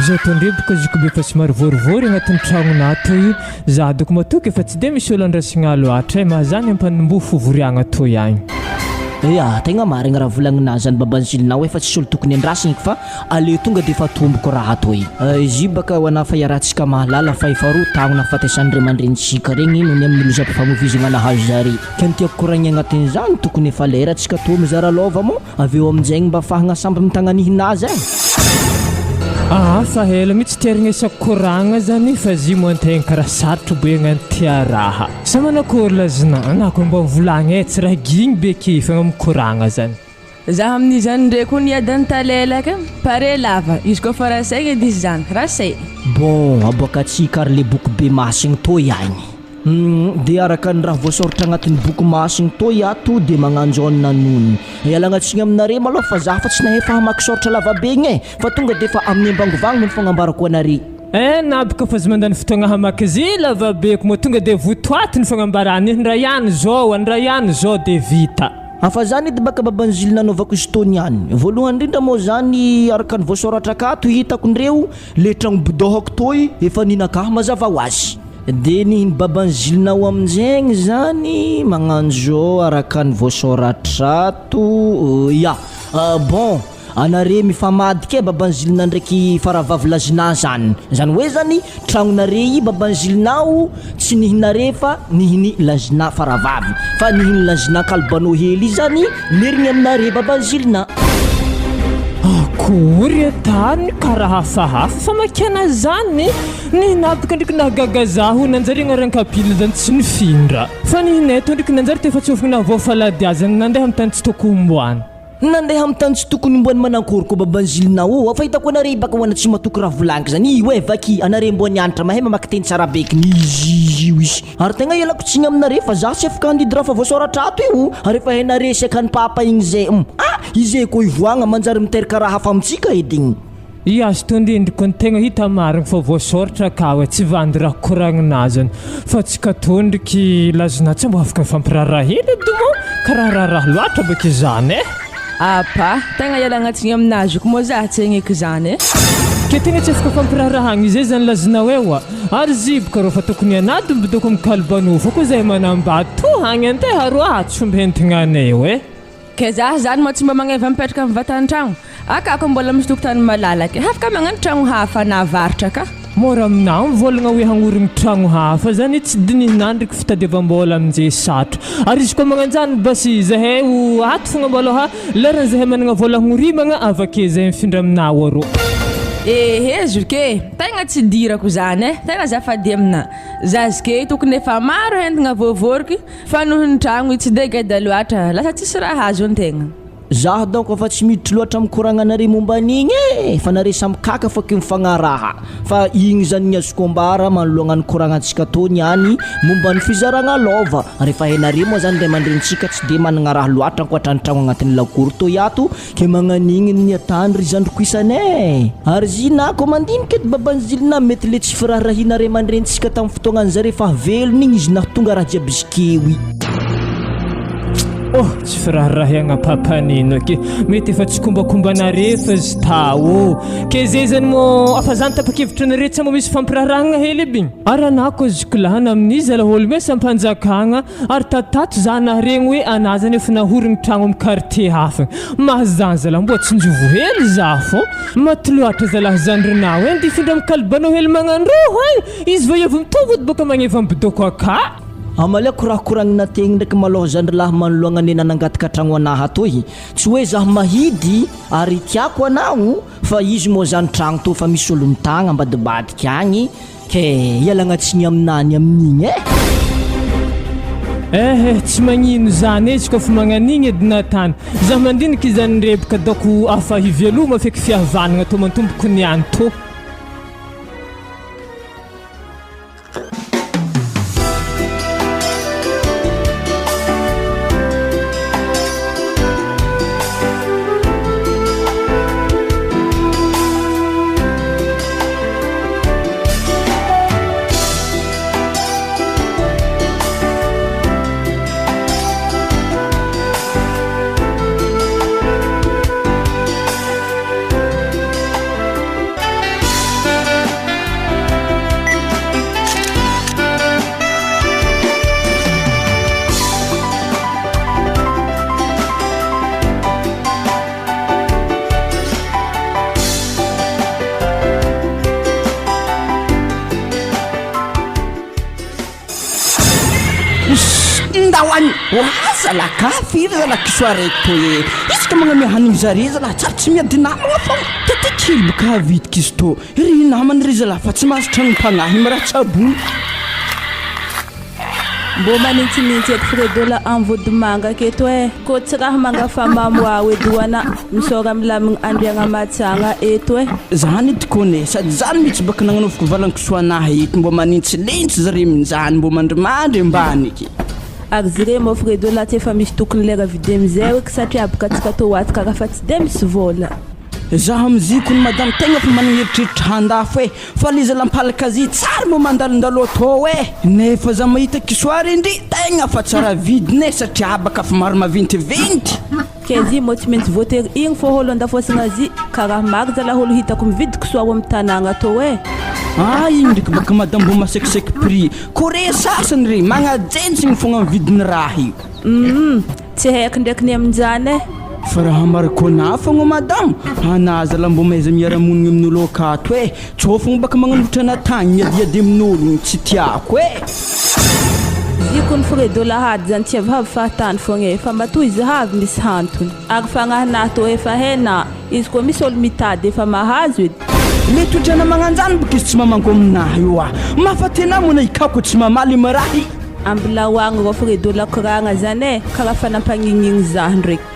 Zaho tondrebaka izy koa efa somary vorivory agnatin'ny tragnonà toy za doko matoky efa tsy dia misy olo andrasigna loatra mahazany ampanombo fivoriagna toy agny. Ya, tegna marigna raha volagnina zany babanzilinao efa tsy olo tokony andrasina fa ale tonga dia efa tomboko raha toy. Izy baka ho ana faharahantsika mahalala fa efa roa taogna fataisan'ireo mandrenitsika regny no ny amin'ny lozam-pifamoivoizagna nahazo zare. Ka ny tiako koragny agnatin'izany tokony efa leratsika to mizara lova mo avy eo amin'izay mba afahagna samby mitanganihinazy e. Fa hela mitsy tiarigna isako koragna zany fa zy mo antegna karaha sarotro be agnatia raha. Sa manakory lazina na koa mba volagna tsy raha gigny be kefagna amin'ny koragna zany. Zaho amin'izany ndray koa niadany talelaka pare lava izy koa fa rasaigna edy izy zany rasay. Bon aboakatsika ary le boky be masigny to ihany. Dia araka ny raha voasoratra agnatin'ny boky masigny to iato dia magnanjona nanony. Ialagnatsiny aminare maloha fa zaho fa tsy nahefa hamaky soratra lava be igny e fa tonga dia fa amin'ny ambangovagny no fagnambarako anare. Nabaka fa azy mandany fotoagna hamaky zy lava beko mo tonga dia votoaty ny fagnambarany ny ray ihany zao dia vita. Afa zany edy baka babanzily nanaovako izy tony ihany. Voalohany indrindra moa zany araka ny voasoratra akato hitako ndreo le tragno bodohako toy efa ninakahy mazava ho azy. Dia ny babanzilinao amin'izegny zany magnano zao araka ny voasoratra ato bon anare mifamadika e babanzilina ndraiky faravavy lazina zany hoe zany tragnonare i babanzilinao tsy nihinare fa nihiny lazina faravavy fa nihiny lazina kalbanao hely zany lerigny aminare babanzilina. Akory tany karaha hafahafa fa makena zany ny nabaka ndraiky nahagaga zaho nanjariagna rankapila zany tsy nifindra fa nihineto ndraiky nanjary tefa tsofigna voafalady azany nandeha amin'ny tany tsy tokony homboany. Nandeha amin'ny tany tsy tokony homboany manakory ko babanzilinao afa hitako anare baka hoana tsy matoky raha volaniko zany hoe vaky anare mbo nianatra mahay mamaky teny tsara beky ny izy ary tegna ialako tsigny aminare fa zaho tsy afaka handidy raha fa voasoratra ato io ary efa hainare sekan'ny papa igny zay izy ko ivoagna manjary miteraka raha hafa amintsika edy igny. Azo tondrendriko ny tegna hita marigny fa voasoratra akawe tsy vandy raha koragninazy fa tsika tondriky lazina tsy mbo afaka mifampiraharaha hely edy mo karaha raharaha loatra baka izany e. Apa, tegna ialagnatsiny aminazy ko moa zaho tsy hagnaiky zany e. Ke tegna tsy afaka fampirarahagna izay zany lazina hoe ary ziboka rô fa tokony anady mbidoko amin'ny kalbanao fa koa zay manambady to hagny anteha roa tsy fomba hentignaanay hoe. Ke zaho zany mo tsy mba magneva mipetraka amin'ny vatantragno akako mbola misy tokotany malalaka afaka magnano tragno hafa na avaritra ka. Mora aminao mivolagna hoe hagnorigny tragno hafa zany tsy dinihinandriky fitadiavam-bola amin'izay satro ary izy koa magnanjany basy zahay ho ato fogna mbaloha lerany zahay managna vola hagnorimagna avake zay mifindra aminao arô. Zuke tegna tsy dirako zany tegna zafady amina zazike tokony efa maro hentigna voavoriky fa noho ny tragno tsy dia geda loatra lasa tsisy raha azo antegna. Zaho donc efa tsy miditry loatra amikoragnanare momba an'igny e fa nare samy kaka faky mifagnaraha fa igny zany ny azoko ambara manoloagna ny koragnantsika tony ihany momba ny fizaragna lova rehefa hainare moa zany ray aman-drenitsika tsy dia managna raha loatra ankoatra ny tragno agnatin'ny lakory to iato ke magnan'igny ny atandry zandroko isanay ary zina ko mandinika edy babanzilina mety le tsy firahirahina ray aman-drenitsika tamin'ny fotoagnan'zare fa velona igny izy nahatonga raha jiaby izy kewy. Tsy firaharahiagna papanino ke mety efa tsy kombakombanare fa izy tao ke zay zany mo afa zany tapakevitra nare tsy mo misy fampirarahagna hely aby ary anako azoko lahana amin'izy alaholo me sampanjakagna ary tatato zana regny hoe ana zany efa nahorigny tragno amin'ny quartier hafa mahazany zala mbo tsy njovo hely zaho fô maty loatra zalahy zandrinao ndi findra amin'ny kalbanao hely magnandroho izy voiavy mitovody boka magneva mbidoko aka. Amaliako raha koragnina tegny ndraiky maloha zandrilahy manoloagna ny nanangataka tragno anaha toy tsy hoe zaho mahidy ary tiako anao fa izy moa zany tragno to fa misy olo mitagna ambadibadika agny ke ialagnatsiny aminany amin'igny tsy magnino zany izy koa fa magnan'igny edy natany zaho mandinika izany rebaka dako afa hiveloma feky fihavanagna to mantomboko niany to. Zalaka firy zalaka soirée toy isaka magname hanigny zare zala tsara tsy miady namagna fa tatakely baka vitika izy to ry namany ry zala fa tsy mahazotra ny mpagnahy miratsabony Mbo manintsinintsy eky Fredola amvodimanga aketo ko tsy raha mangafa mamoa edoana misora milamigny andriagna matsagna eto zany dikone sady zany mihitsy baka nagnanovako valankisoanahy eto mbo manintsilintsi zare minjany mbo mandrimandry ambany eky ary zire mo Fredola tsy efa misy tokony lera vide amizay eky satria baka tsika tô aty karaha fa tsy de misy vola zaho amiziko ny madame tegna fa managneritreritry handafo fa liza lampalaka azy tsara mo mandalondalo atao nefa za mahita kisoary indry tegna fa tsara vidiny satria baka fa maro mavintivinty kezy mo tsy maintsy voatery igny fô holo andafosagna azy karaha maro zala holo hitako mividy kisoary amin'ny tanagna atao igny ndraiky baka madame mbo masekisek prix kore sasany re magnajenjigny fogna mividiny raha io tsy haiko ndraiky ny aminjany fa raha marikona fogna madame anazala mbo maiza miaramonigny amin'olo akato tsofogna baka magnanovitra natagny miadiady amin'ologno tsy tiako Iko ny Fredola hady zany tsy avy fahatany fogna fa matoy izy havy misy hantony ary fagnahy to efa hena izy koa misy olo mitady efa mahazo edy le toetrana magnanjany baka izy tsy mamango aminahy io mafatena mona ikako tsy mamaly marahy ambilahoagny ro Fredola koragna zany karaha fanampagnigny zaho ndraiky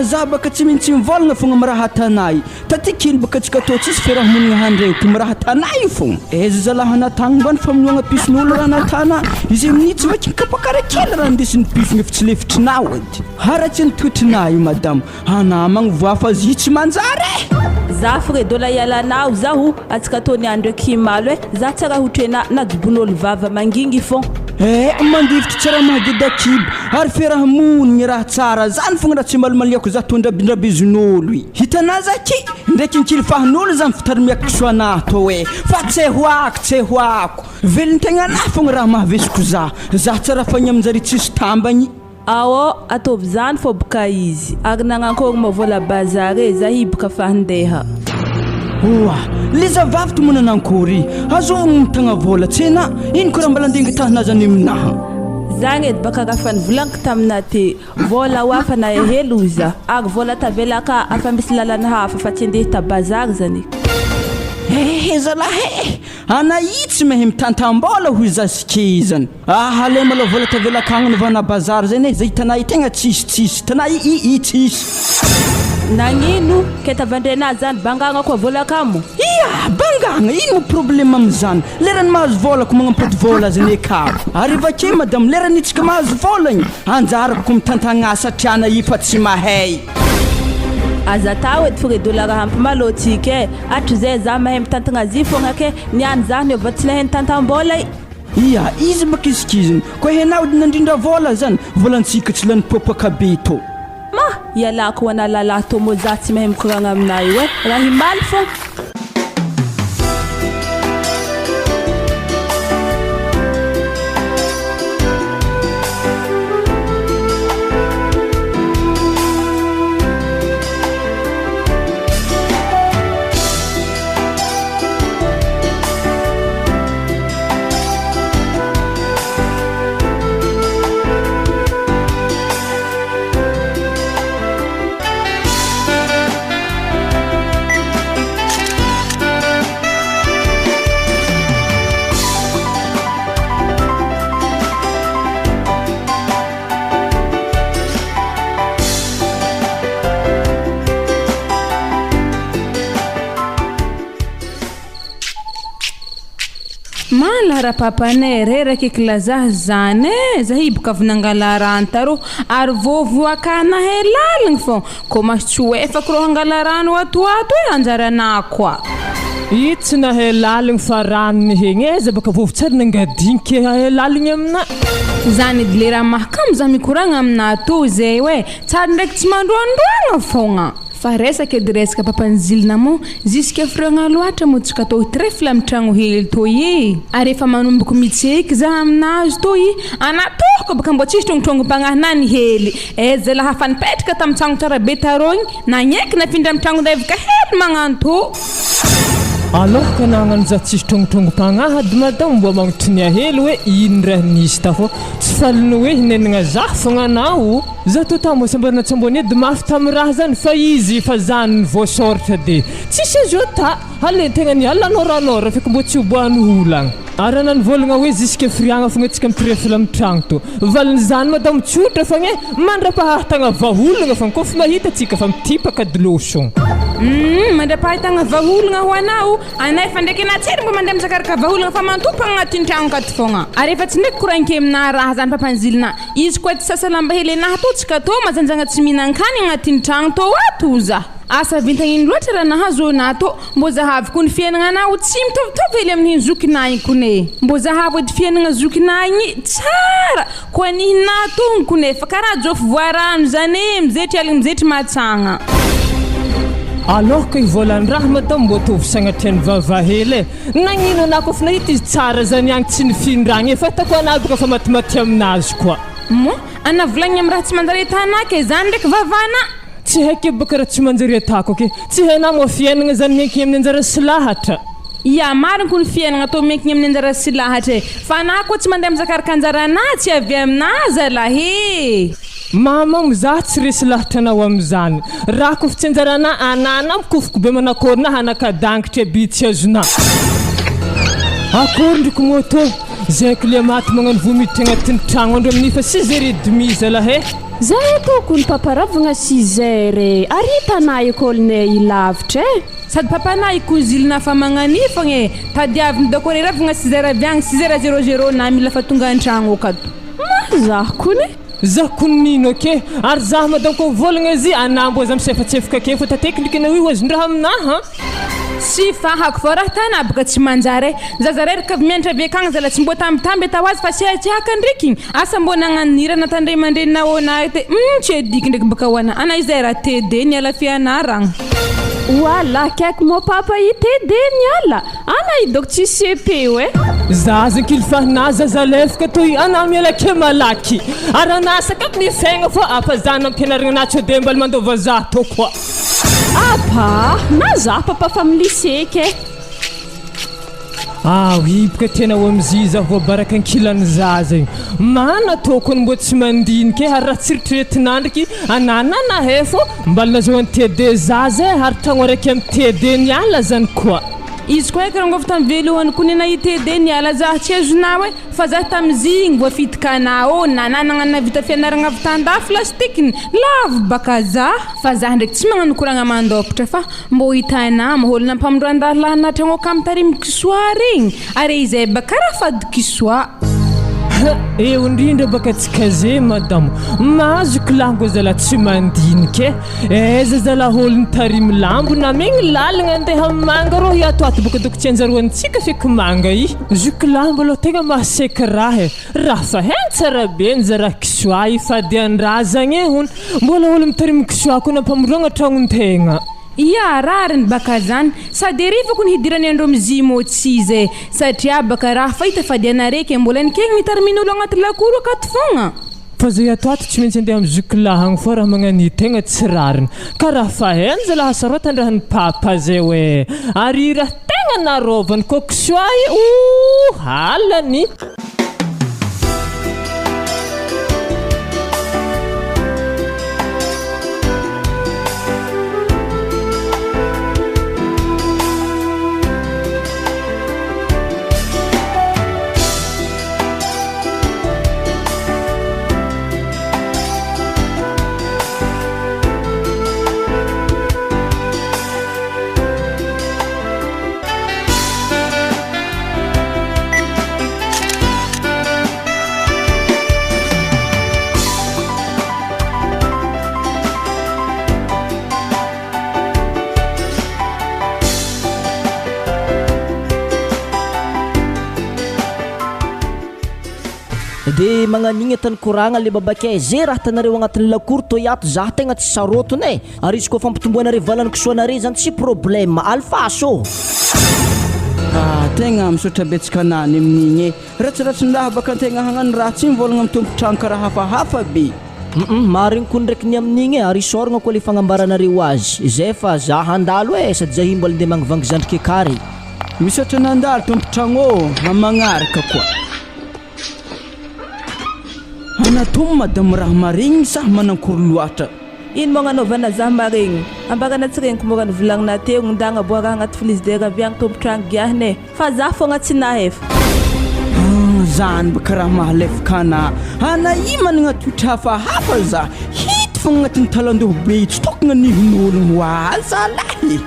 za baka tsy maintsy mivolagna fogna miraha tanay taty kely baka tsika tô tsisy fiarahamonigna handreko miraha tanay fogna aiza zalaha natagny mbany famonoagna pison'olo raha natana izy amin'itsy vaky kapakarakely raha ndesin'ny pisogna efa tsy lefitrinao edy haratsy ny toetrinay madame anamagny voafa azy tsy manjary za Fredola ialanao zaho atsika tô ny andro kimalo za tsara hotrena nadobon'olo vava mangingy fogna mandivitry tsara mahageda kibo ary fiarahamonigny raha tsara zany fogna raha tsy malomaliako za tondrabindrabizin'olo hitana zaky ndraiky nkilifahan'olo zany fitarimiako kisoanahy to fa tsy hoako velony tegna anahy fogna raha mahavesiko za tsara fagny aminjare tsisy tambagny atovy zany fô boka izy ary nagnankory mavola bazare za hiboka fa handeha liza vavy to mona nankory azo mitagna vola tsena ino koraha mbala andengy tahanazany aminaha zagny edy baka raha fa nivolaniko tamina te vola oafa na helo iza ary vola tavelaka afa misy lalany hafa fa tsy andeha ta bazary zany zalahy anaitsy mahay mitantam-bola hoy za sike zany ale mala vola tavelaka agny novana bazary zany za hitanay tegna tsisy tanay tsisy nagnino ke tavandrena zany bangagna koa vola kamo bangagna ino mo problème amizany lerany mahazo vola ko magnampody vola zany akabo ary vake madame lerany itsika mahazo vola igny anjarako mitantagna satria ana fa tsy mahay aza tao edy Fredola raha ampimalotsika atro zay za mahay mitantagna azy fogna ke niany zany ova tsy lahay nitantam-bola izy baka isikiziny koa henao dy nandrindra vola zany volantsika tsy lany popaka be to ialako wana lalahy to mo za tsy mahay mikoragna aminay io raha himaly fô Malara papanay reraky kilaza zany za hiboka avy nangala rano taro ary voavoakana helaligny fô ko mas tsy efako ro hangala rano ato anjarana koa itsy na helaligny fa ranony hegny za baka vovo tsara nangadinky helaligny amina zany edy le raha mahakamo za mikoragna amina to zay tsara ndraiky tsy mandroandroagna fogna fa resaka edy resaka papanzilina mo ziska fragna loatra mo tsika to trefla amtragno hely to ary efa manomboko mitseky za aminazy to anatoko baka mbo tsisy tongotrongo-pagnahinany hely zay laha fa nipetraka tamin-tragno tsara be tarogny nagneky nafindra amtragno davika hely magnano to alohaka nagnano za tsisy tongotongo-pagnahady madamo mba magnotony ahely hoe ino raha nisy ta fô tsy faliny hoe hinenagna zah fogna anao za to tamo sambarana tsy ambony edy mafy tamin'ny raha zany fa izy fa zany voasoratra de tsisy azo ta alentegna ny alanôranôra feky mbo tsy oboany olagna ara nanivolagna hoe ziske friagna fogna atsika mitrefila amin'ny tragno to valiny zany madamo tsotra fogna mandra-paharitagna vaholagna fogna kofa mahita atsika fa mitipaka dilosogna mandra-paharitagna vaholagna ho anao anay fa ndraiky natsery mba mandeha mizakaraka vaholagna fa mantopagna agnatin'ny tragno kato fogna ary efa tsy ndraiky koranke amina raha zany papanzilina izy koa tsy sasalamba hely anahy to tsika to mazanjagna tsy mihinan-kany agnatin'ny tragno to ato za asa vintagniny loatra raha nahazo anahy to mbo zahavy ko ny fiainagna anao tsy mitovitovy hely amin'ny zokinay kone mbo zahavy edy fiainagna zokinay igny tsara koa nihinah togno kone fa karaha jofo voarano zany mizetry aligny mizetry matsagna alors que ivolany raha madamo mbo tovy sagnatriany vavahely nagnino anao kofa nahita izy tsara zany agny tsy nifindragna efa hitako anabaka fa matimaty aminazy koa mo ana volagny amin'ny raha tsy manjary atanah ke zany ndraiky vavana tsy haiko baka raha tsy manjary atako ke tsy hainao moa fiainagna zany miankiny amin'ny anjara sy lahatra ya mariny ko ny fiainagna to miankiny amin'ny anjara sy lahatra fa anah koa tsy mandeha mizakaraka anjara anah tsy avy aminazy alahe mama mizah tsy resy lahatra anao am'izany raha kofa tsy anjarana anana mikofoko be manakôrina hanakadangitra bi tsy azona akory ndriky moto zaiko le maty magnano vomiditra agnatin'ny tragno andro amin'ny fa 6h30 zalahe zahay toko ny paparavagna 6h ary hitanay écolenay ilavitra sady papanay kozilina fa magnanifagna tadiaviny dakore ravagna 6h aviagny 6h00 na mila fa tonga an-tragno akato mazah kony za konino ke ary zah madamo ko volagna izy anambo aza misefatsefaka ke fa tateky ndriky anao io azondraha aminaha sy fahako fa raha tana baka tsy manjary zazareraka mianatra be akagny zala tsy mbo tambitamby atao azy fa siatsiaka ndriky asa mbo nagnanirana tandray mandrenao anahy te tsy ediky ndraiky baka hoana ana izay raha tede ny ala fianaragna wala kaiky mo papa itede ny ala ana idoko tsy CP we za zankilifahina zazalefaka toy ana miala ke malaky ary anasaka ny saigna fa apazana ampianaragna natsy ode mbala mandova za to koa apa na za papa fa amin'ny lycée ke oui baka tenao am'izy za voabaraka ankilany za zegny mana tokony mbo tsy mandiny ke ary raha tsiritriretina ndraiky ananana he fô mbala nazahoany TD za zay ary tragno araiky amin'ny TD ny ala zany koa izy koa eky rangova tamin'ny velohany ko nena itede ny ala za tsy azonao hoe fa za tamizigny voafitikanao nananagna vita fianaragna avy tandafy lastikiny lavo baka za fa za ndraiky tsy magnano koragna mandôpatra fa mbo hitanao maholona mpamindroan-dalana tragno akamy tarimy kisoa regny ary izay baka raha fady kisoa eo indrindra baka tsika ze madamo mahazo kilango zala tsy mandiniky eza zala holony tarimy lambo na megny lalagna andeha manga rô hiatoato baka doko tsy anjaroantsika feky manga i zo kilambo aloha tegna mahasaiky raha fa hainy tsara be ny zaraha kisoa i fady andrazagny hony mbola olo mitarimy kisoa ko nampamorogna tragnontegna ya rariny baka zany sady rivako ny hidirany andro mizimo tsize satria baka raha fahita fady anareke mbola nikegny mitarimin'olo agnaty lakoro akato fogna fa zay atoato tsy maintsy andeha amin'ny zokilahagny fô raha magnani tegna tsy rariny ka raha faheny zala hasarotandrahany papa zay hoe ary raha tegna narovany ko kisoa i halany de magnanigny tany koragna le babakay zay raha tanareo agnatin'ny lakoro to iato za tegna tsy sarotony ary izy koa fampitomboanare valany kisoanare zany tsy problème alfaso tegna misaotra betsaka nany amin'igny ratsiratsy ny raha baka antegna hagnano raha tsy mivolagna mitombotragno karaha hafahafa be marigny ko ndraiky ny amin'igny ary isoragna koa le fagnambaranareo azy zay fa za handalo sady za mbola ndeha magnivangy zandriky kary Misaotra nandalo tompotragno magnaraka koa. Anatom madamo raha marigny sa manankory loatra. Ino magnanaovana za maregny ambagana tsy regniko mora ny volagnina teo ndagna boaka agnaty frizidera avy agny tompotragno giahine fa za fogna tsy nahefa. Zany baka raha mahalefaka ana. Ana i managna toetra hafahafa za. Hity fogna agnatin'ny talandoha be tsy tokona nihon'ologno ho aza lahy.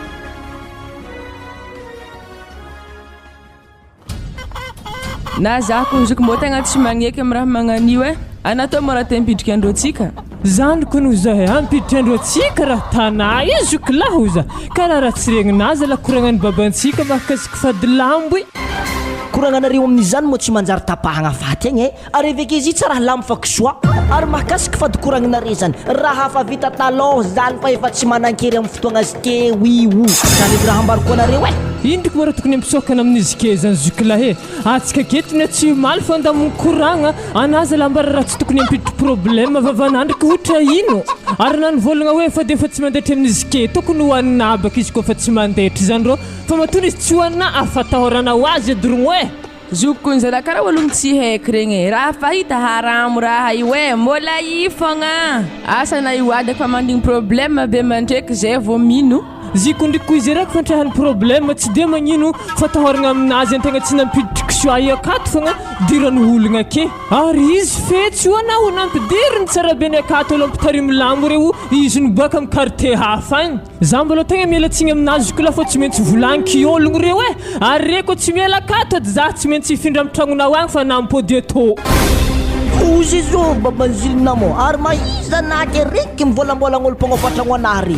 Na za konzoko mbô tegna tsy magneky amin'ny raha magnanio anatao mora tempidriky androantsika. Zany koa noho zahay ampiditra androantsika raha tanà izy kilaho za karaha raha tsy regninazy la koragnan'ny babantsika mahakasiky fady lambo koragnanareo amin'izany moa tsy manjary tapahagna faty egny ary aveke izy tsy raha lamo fa kisoa ary mahakasiky fady koragnanare zany raha hafa vita taloha zany fa efa tsy manankery amin'ny fotoagna azy ke io zany raha ambariko anareo indriky mora tokony ampisokana amin'izy ke zany zukilahe atsika ketony tsy maly fa andamony koragna anazy lambara raha tsy tokony ampiditra problème vavanandriky ohatra ino ary nany volagna hoe fa defa tsy mandehatra amin'izy ke tokony hoaninabaka izy koa fa tsy mandehatra zany rô fa matony izy tsy hoanina afatahorana ho azy adorogno zokony zala karaha ologno tsy haiky regny raha fahita haramo raha io mbola i fogna asana io ady fa mandigny problème be mandreky zay vao mino ziko ndriky izy raiky fantrahany problème tsy de magnino fatahoragna aminazy antegna tsy nampiditry kisoa io akato fogna dirany ologna ke ary izy fetsy io anao nampidiriny tsara be ny akato olo ampitarimy lambo reo izy niboaka amin'ny quartier hafa agny za mbola tegna mialatsigny aminazy koa fa tsy maintsy volagniky ologno reo ary reko tsy miala akato ady za tsy maintsy ifindra amin'ny tragnonao agny fa nampody atô ozy zo babanzilina mo ary maiza naky reky mivolambolan'olo mpagnofatragno anary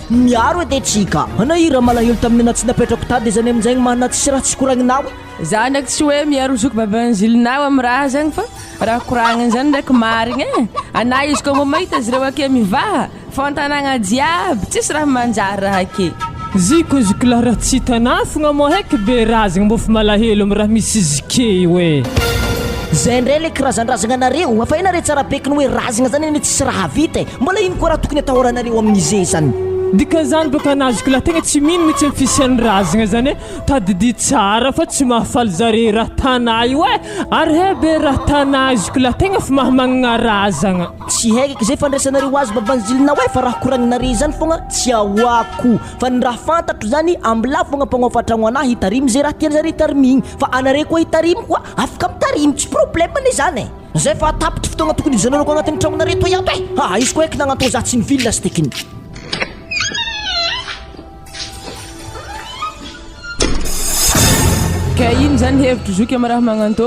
miaro edy tsika anahira malahelo tamin'ny tsy napetrako tady zany amin'izay mahana tsisy raha tsy koragninao za ndraiky tsy hoe miaro zoko babanzilinao amin'ny raha zagny fa raha koragniny zany ndraiky marigny ana izy koa mo mahita azy reo ake mivaha fantanagna jiaby tsisy raha manjary raha ake ziko zokolaha raha tsy hitanà fogna mo haiky be razagna mbô fa malahelo amin'ny raha misy izy ke zay ndray le karazan-drazagna anareo afa inare tsara bekiny hoe razagna zany eny tsisy raha vita mbola ino koa raha tokony atahoranareo amin'izay zany dika zany baka anazoko laha tegna tsy mino mitsy am'fisian'ny razagna zany tadidy tsara fa tsy mahafaly zare raha tanà io ary be raha tanà izoko laha tegna fa mahamagnana razagna tsy haiko zay fandraisanareo azy babanzilina fa raha koragninare zany fogna tsy ahoako fa ny raha fantatro zany ambila fogna mpagnofatragno anahy hitarimy zay raha tiany zare hitarimigny fa anare koa hitarimy koa afaka mitarimy tsy problème ne zany zay fa atapitry fotoagna tokony izanareo koa agnatin'ny tragnonare to iato izy koa eky nagnatao za tsy nivily lasy tekiny ka ino zany hevitro zoky amin'ny raha magnantô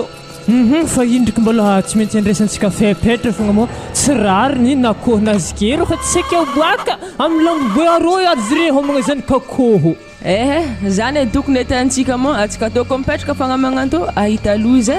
fa indriky mbola tsy maintsy andraisantsika fepetra fogna mo tsy rariny nakohonazy kero fa tsy saiky aboaka amin'ny lambobe arô azy re homagna zany kakoho zany tokony etantsika mo atsika ataoko mipetraka fagna magnantô ahita loza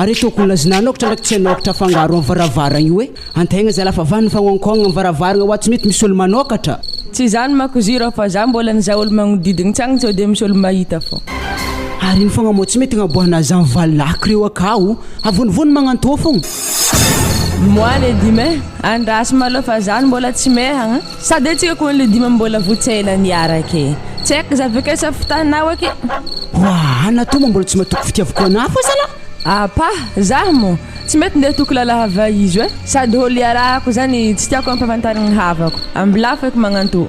Are tokony lazinanokatra ndraiky tsy anokatra fangaro amin'ny varavaragna io antegna zala fa vanny fagnonkogna amin'ny varavaragna wa tsy mety misy olo manokatra tsy zany makoziro fa za mbola niza olo magnodidigny tsagny tsy de misy olo mahita fô ary iny fogna mo tsy mety agnaboahana za valaky reo akao avonivony magnantô fogna moi le dime andrasy malo fa zany mbola tsy mehagna sady atsika koa le dime mbola votsela niarake tsy haiko za avake sa fitanao ake anatoma mbola tsy matoko fitiavako anah fô zala apa za mo tsy mety ndeha toko lalahava izy sady olo iarahako zany tsy tiako ampafantarigny havako ambila fa eky magnantô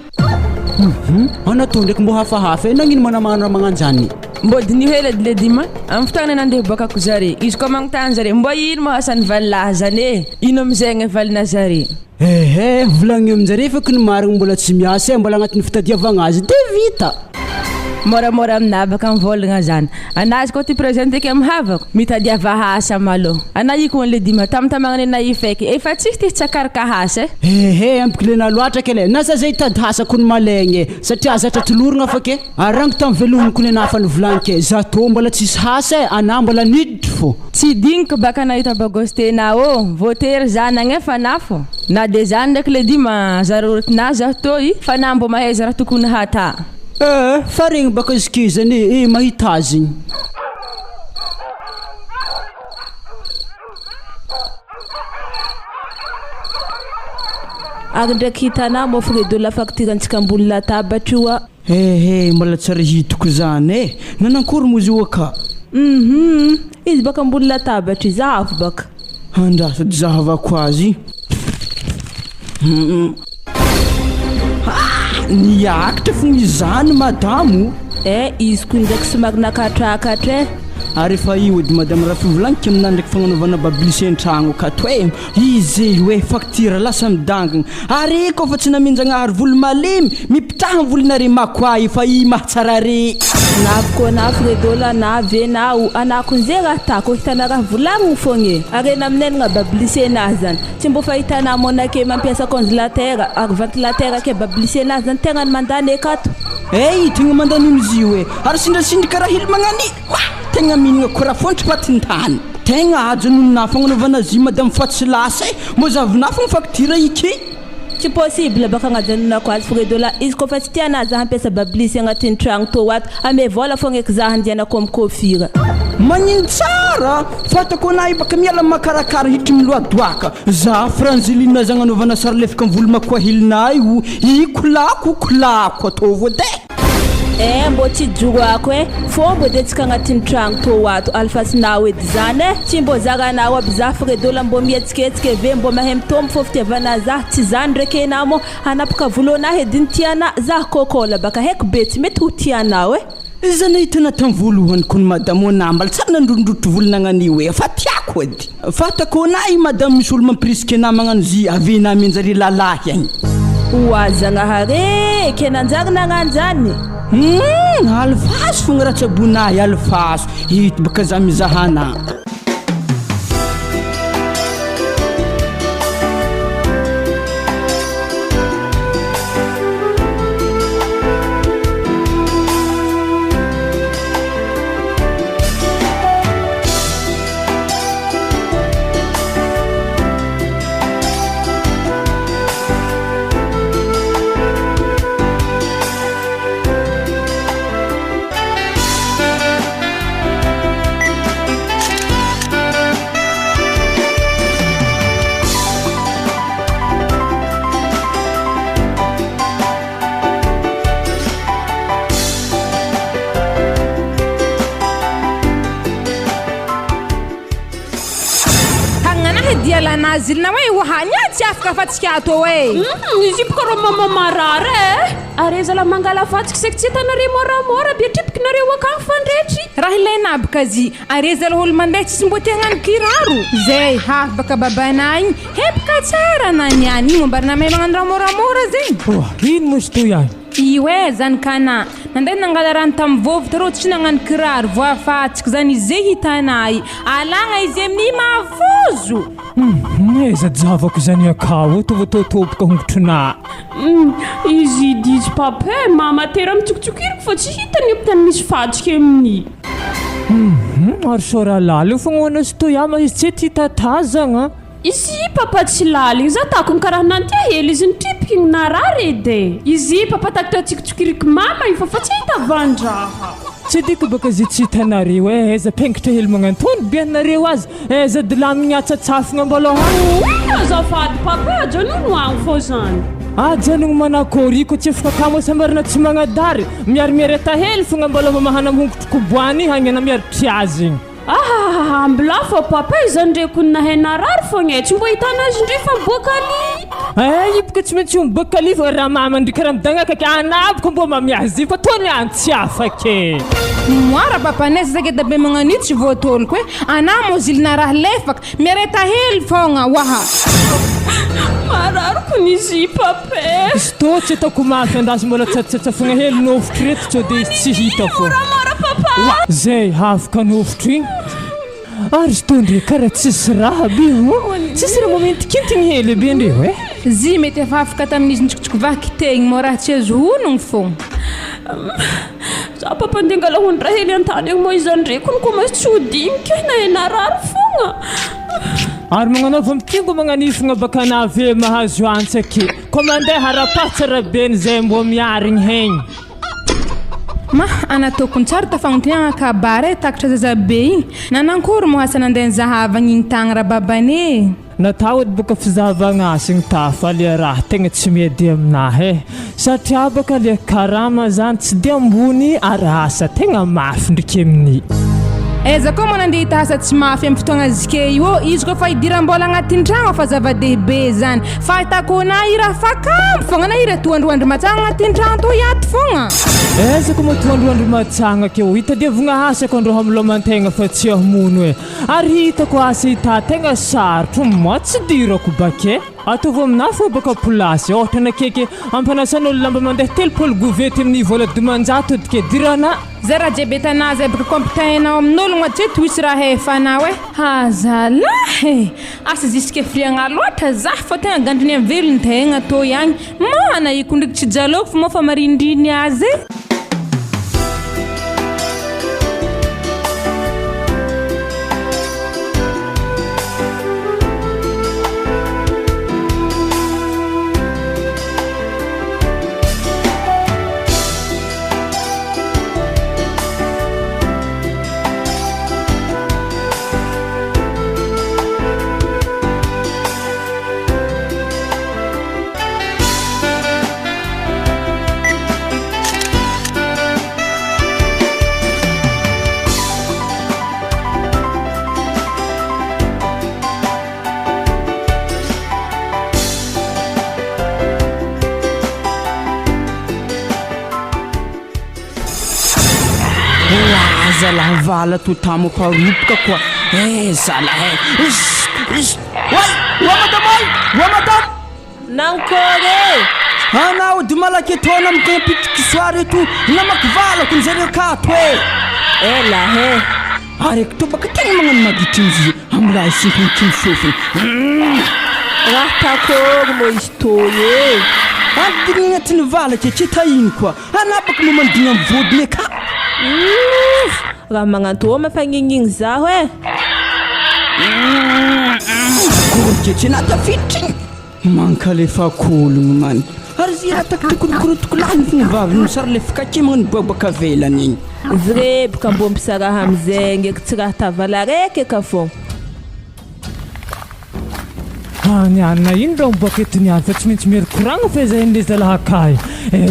anatô ndraiky mbo hafahafa nagnino manamana magnanjany mbo dini hela le dima amin'ny fotoagna nandeha bokako zare izy koa magnotany zare mbo ino mahasany valahy zany ino amizay valina zare volagny aminjare fa kony marigny mbola tsy miasa mbola agnatin'ny fitadiavagna azy de vita moramora amina baka mivolagna zany. Anazy koa ty prezenteke amin'ny havako mitadiava hasa malo. Ana io koa le dima tamtamagna na ifeky efa tsisy ty tsakaraka hasa. Ehe ampikilena loatra kele nasa zay tady hasa kony malegny satria zatra toloragna fa ke arango tam velominy kony nafa nivolanke za to mbola tsisy hasa ana mbola niditry fô. Tsy digniko baka nahita bagostena votery zanagna efa nafo. Na de zany ndraiky le dima zarorotina za toy fa na mbo mahaiza raha tokony hata. Fa regny baka izy ke zany mahita azy igny. Agny ndraiky hitanao moa fagedôla faktirantsika ambony latabatra io. Mbola tsara hitako zany nanankory moa izy io aka. Izy baka ambony latabatra zahavo baka. Andrasady zahavako azy. Niakitra fogna izany madamo. Izy koa ndraiky somary nakatrakatra. Ary fa io edy madame raha fivolagniko aminah ndraiky fagnanovana babilisy an-tragno akato izy hoe facture lasa midangana ary koa fa tsy naminjagnahary volo malemy mipitraha volonare makoa efa mahatsara re navoko nafo le dola navy enao anakon'izay raha tako hitana raha volagniny fogna arena aminenagna babilisy anazy zany tsy mbo fahitana monake mampiasa congélateur ary ventilateur ke babilisy anazy zany tegna mandany akato tegna mandany izy io ary sindrasindry karaha hely magnani tegna minagna kora fontry patintany tegna ajanona fagnanovana azy madame fatsy lasa mo zavina fogna facture iky tsy possible baka agnajanonako azy fogna dola izy koa fa tsy tianazy hampiasa babilisy agnatin'ny tragno to ato ame vola fogna eky za handianako amin'ny kôfira magnino tsara fatako anahy baka miala makarakara hitry miloadoaka za franzilina za agnanovana sary lefaka amin'ny volo makoa helinay io kolako atao vode mbo tsy joroako fô mbo detsika agnatin'ny tragno to ato alfasinao edy zany tsy mbo zaranao aby za fredola mbo mietsiketsika ve mbo mahay mitombo fô fitiavana za tsy zany ndraiky anao mo hanapaka volonahy edy nitiana za kokola baka haiko be tsy mety ho tianao zany hitana tam voalohany kony madamo anambala tsara nandrondrotro volonananio fa tiako edy fatako anahy madamo misy olo mampirisika anah magnano zy avena menjare lalahy agny oazanahare ke nanjary nagnano zany alfaso fogna raha tsy abonahy alfaso hito baka za mizahana Zilna way wahanya tsy afaka fatsika ato izy bokaro mama marare areza la mangala fatsika seksy tanare moramora be tripikinare wakany fandretry raha ilaina bakazy areza la olo mandeha tsy mbo tegnano kiraro zay haf baka babanay hepka tsara naniany mombarina may magnano raha moramora zay ino mosy toy any iwe zany kana nandeha nangala rano tamin'ny vovy tarô tsy nagnano kiraro voafatsika zany izay hitanay alagna izy amin'ny mavozo eza javako zany akao tovototopoka hongotronà izy dizy papa mama tera mitsokitsokiriko fa tsy hitany tany misy fatsika amin'ny ary sora lala fogna hoanazy toy ama izy tsy titatazagna izy papa tsy laligny za takony karaha nantia hely izy nitripiky igny narary edy izy papa takitra tsikitsokiriko mama io fa tsy hita vandraha tsy diko baka zy tsy hitanareo eza pengitra hely magnantony bianareo azy eza dilamigny atsatsafigna mbolohany azafady papa ajanogno agny fô zany ajanogno manakôry ko tsy afaka kamo samarina tsy magnadary miarimiareta hely fogna mbola mamahana mihongotro koboany hagnana miaritry azy igny mbla fa papa izany ndreky nahay narary fogna tsy mbo hitanazy ndre fa bokaly ibaka tsy maintsy bokaly fa raha mama ndry karaha midagna akaiky anaboko mbo mamiazy fa tony antsy afake moara papanesa zake dabe magnanito tsy voatoloko ana mo zilina raha lefaka miareta hely fogna waha Mararoko ny zipa izy tô tsy ataoko mafy andazy mbola tsatsatsatsa fogna hely nofotro reto tsy de izy tsy hita fô Moramora papa zay afaka nofotro igny ary izy tô ndre karaha tsisy raha be tsisy raha momentikintigny hely be ndre zy mety efa afaka tamin'izy nitsikotsiko vaky tegny mo raha tsy azo honogno fogna za papa ndengala hondra hely antany agny mo izy andreko ny komasy tsy hodiniky na enarary fogna ary magnanaova mitingo magnanifagna baka nave mahazo antsake ko mandeha harapatsara be n'izay mbo miarigny hegny ma anatokony tsara tafagnontiniagna kabary takatra zazabe igny nanankory mo asa nandeha zahavagna igny tagna rababane natao edy baka fizahavagna asigny tafaly raha tegna tsy medy aminahy satria baka le karama zany tsy de ambony ary asa tegna mafy ndraiky amin'ny eza koa manandeha hita asa tsy mafy amin'ny fotoagna zike io izy koa fa idiram-bola agnatin'ny tragno fa zava-dehibe zany fa hitako na ira fakamo fogna na ira toandroandro matsagna agnatin'ny tragno to hiato fogna eza koa matoandroandro matsagna keo hitadiavagna asa ko andro hamilomantena fa tsy ahomono ary hitako asa hita tegna sarotro mo tsy dirako bake ataovy aminahy fô baka plasy ohatra nakeke ampanasan'olo lamba mandeha telopolo govety amin'ny vola dimanjato dike dirana zay raha jebetanazy baka comptainao amin'ologno tsy toisy raha efanao hazalahy asa ziske friagna loatra za fa tegna gandriny amin'ny velony tegna tô ihany mana iko ndraiky tsy jaloko fa mo fa marindriny azy zalahy vala to tamako aropoka koa zalahy wa madame nankôry anao dy malaky etona amtegna pitiky soir eto namaky valako ny zareo kato lahe araiky to baka tegna magnano magitrin'izy amin'ny raha isimpinitiny sofiny raha takôry mo izy tô andigny agnatin'ny valaky tsy tahiny koa anapaka mo mandigna amin'ny vodiny ka raha magnantô mafagnigny zaho kory tsy natafitry manka le fakologno man ary zy raha takotokorotokolotoko lany fogna vaviny sary le fikakimagna ny babaka velany igny zrebaka mbo mpisaraha amizay ngeky tsy raha tavala raiky eka fô nianina ino raha miboaka eto niany fa tsy maintsy miery koragna fa zay nle zalahakay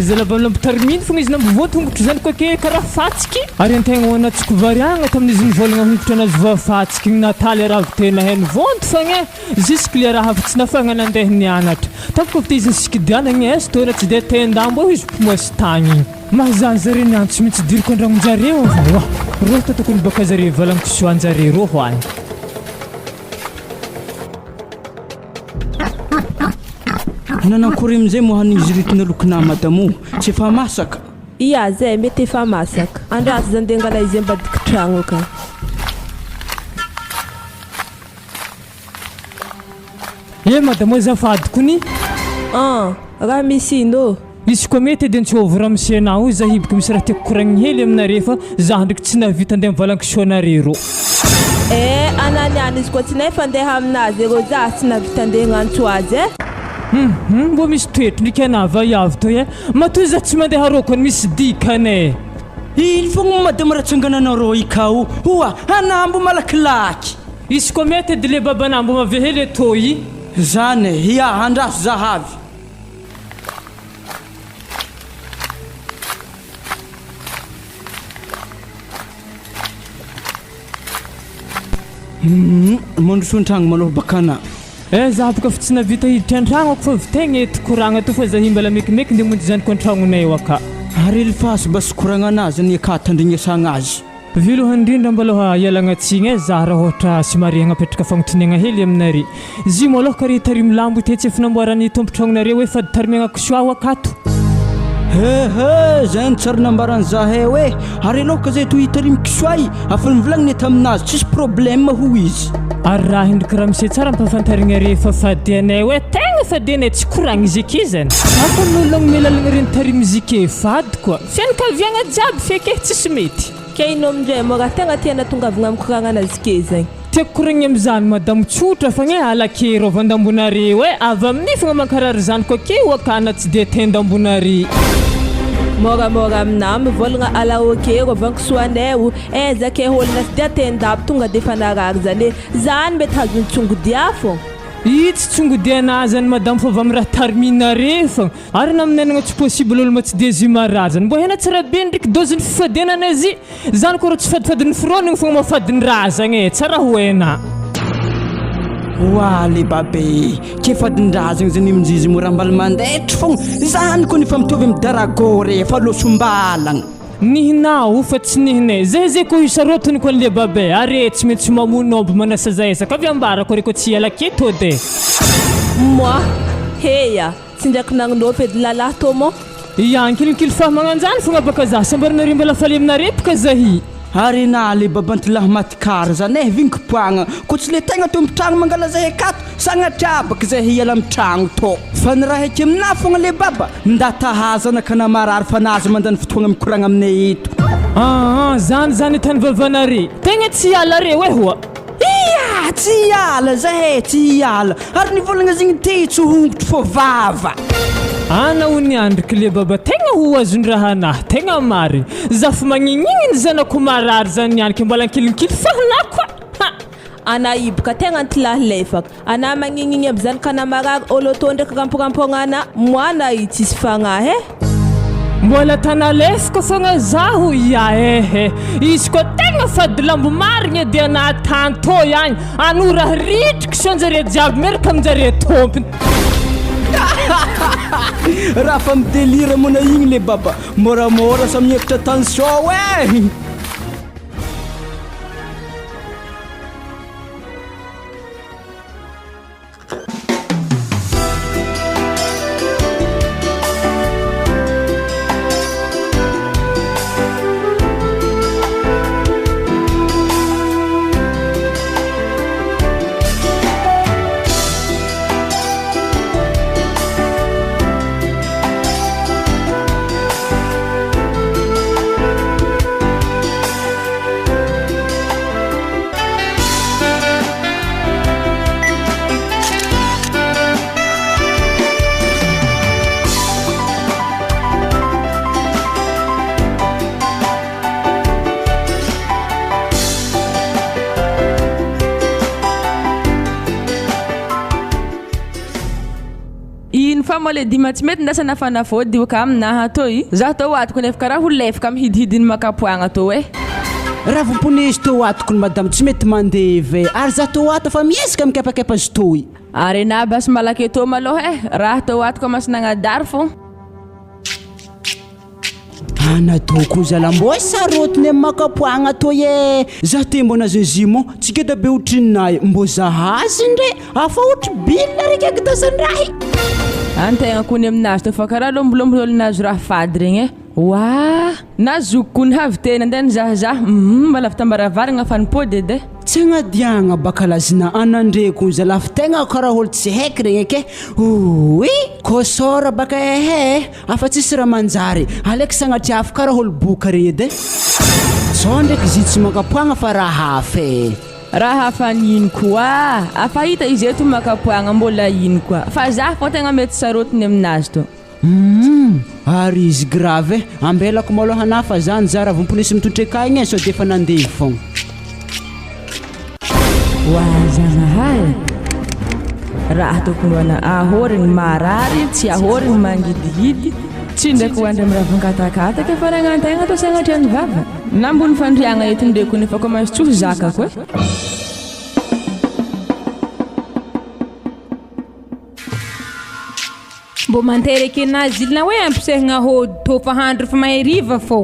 zalabalambotariminy fogna izy nambivoatombotro zany koa ke karaha fatsiky ary antegna hoanatsiko variagna tamin'izy nivolagna hombotra anazy voafatsiky igny nataly raha vitena heny vonto fogna jusque le raha fa tsy nafagna nandeha nianatra tapoko fa izy nisikidiana igny tona tsy de tendambo izy pomoasy tagny igny mazany zare niany tsy maintsy diriko andragnon-jareo roa tatokony boaka zare valankisoan-jare ro hoany nanankory amizay mo han'izy ritina lokona madamo tsy efa masaka ia zay mety efa masaka andraso zany de ngala izy ambadiky tragno ka madamo azafady kony raha misy ino izy koa mety edy antsôvo raha misianao izy zahibaka misy raha tiako koragniny hely aminare fa zah ndraiky tsy navita andeha mivalankisoanare ro ananiany izy koa tsy nefa andeha aminazy ero za tsy navita andeha gnantso azy mbo misy toetry ndraiky anava iavy to matoy za tsy mandeha arokany misy dikane iny fogna madama ratsangananarô ikao hoa anambo malakilaky izy koa mety edy le babanambo mave hely etoy zany ia andraso zahavy mandroson-tragno maloha bakana za baka fa tsy navita hiditra an-tragno ako fa vitegna eto koragna to fa za himbala mekimeky nde monjy zaniko an-tragnonay aka ary le fasy bas koragna anazy ny akatandrignesagna azy Vilohany indrindra mbaloha ialagna tsigny za raha ohatra somary hagnapetraka fagnotoniagna hely aminare. Izy io malôha kare tarimy lambo ty tsy efa namboarany tompotragnonareo hoe fady tarimiagna kisoa akato. Zay tsara nambarany zahay hoe ary alohaka zay toy hitarimy kisoa afa nivolagny eto aminazy tsisy problème ho izy. Ary raha indriky raha misy tsara ampafantarigna fa fadianay hoe tegna fadianay tsy koragna izy aky zany. Afa nologno melalagna reny tarimy izy ke fady koa. Fianakaviagna jiaby feke tsisy mety. Ke ino amin'izay moa tegna tiana tongavagna amin'ny koragna anazy ke zany. Tiako koragna amin'izany madamo tsotra fagna halake rô vandambonare hoe avy amin'ny fogna mankarary zany koa ke wakana tsy de tendambonare. Moramora aminah mivolagna ala oke rô vankisoanay ezake olona tsy dia tendabo tonga de fanarary zany zany mety hazony tsongodia fô. Tsy tsongodia zany madamo fa avy amin'ny raha tariminare fa ary naminenagna tsy possible olo tsy déshumarary zany mbo hena tsara be ndriky doziny fifadianana azy zany koa tsy fadifadiny fironigny fogna mahafadiny raha zagny tsara hoena. Wa le babe ke fadin-drazagna zany amin'izy mora mbala mandetry fogna zany koa nefa mitovy amin'ny daragô rehefa losombalagna. Nihinao fa tsy nihinay zay koa isarotony koa le babe are tsy maintsy mamonombo manasa zaisaka avy ambara koa reko tsy ala keto de. Moi heya tsy ndraiky nagnonao pedy lalahy tô mo. Kilikily fa magnanjany fogna baka za sambarinare mbala faly aminare baka zahy. Ary na le babantilahy matikara zany vinkipoagna ko tsy le tegna to am'tragno mangala zahay akato sagnatria baka zahay hiala am'tragno to fa ny raha eky amina fogna le baba ndatahazana ka namarary fa nazy mandany fotoagna mikoragna aminay eto. Zany tany vavanare tegna tsy hiala re hoe hoa. Tsy hiala zahay tsy hiala ary nivolagna zegny te tsy hongotro fô vava. Ana uniandriky le baba tegna ho azon-draha anahy tegna marigny za fa magnignigny ny zanako marary zany nianiky mbola ankilinkily fahanako. Ana iboka tegna antilahy lefaka ana magnignigny aby zany ka namarary olo tô ndraiky ramporampogna moana tsisy fagnahy mbola tana lefaka fogna zaho izy koa tegna fady lambo marigny edy ana tantô ihany anora ritriky sonjare jiaby miaraka aminjare tompony. Raha fa midelira mona igny le baba moramora samy hevitra tension we. Mo le dima tsy mety ndasana fanafody ka aminaha toy za tô atoko nefa karaha ho lefaka mihidihidiny makapoagna tô raha vomponezy tô atoko ny madame tsy mety mandevy ary za tô ato fa miezaka mikepakepa azy toy ary na basy malaky tô maloha raha tô atoko masinagnadary fô anatoko zalambo sarotiny amin'ny makapoagna to za te mbona zezimo tsy keda be otrinahy mbo zahazy ndre afa otry bilina raiky akidasandrahy antegna kony aminazy tô fa karaha lombolombololinazy raha fady regny wa nazoko ny havitena andeny zah mbala fitambaravary fanipody edy tsy agnadiagna baka lazina anandreko zalafy tegna karaha olo tsy haiky regny ake kosora baka afa tsisy raha manjary aleky sagnatriafy karaha olo boka redy so ndraiky zy tsy makapoagna fa raha hafa nino koa afa hita izy eto makapoagna mbola ino koa fa za fô tegna mety sarotiny aminazy to ary izy grave ambelako maloha na fa zany za raha vomponisy mitotrekay igny so defa nandeha fogna wazanahay raha tokony ahorigny marary tsy ahorigny mangidihidy tsy ndraiky hoandry amin'ny ravinkatakataka fa ragnantegna to sagnatriany vava nambony fandriagna ety ndreko nefa koa mazy tsohy zakako mbo manteraka anazy ilina hoe ampisehagna hody tô fa handro fa maheriva fô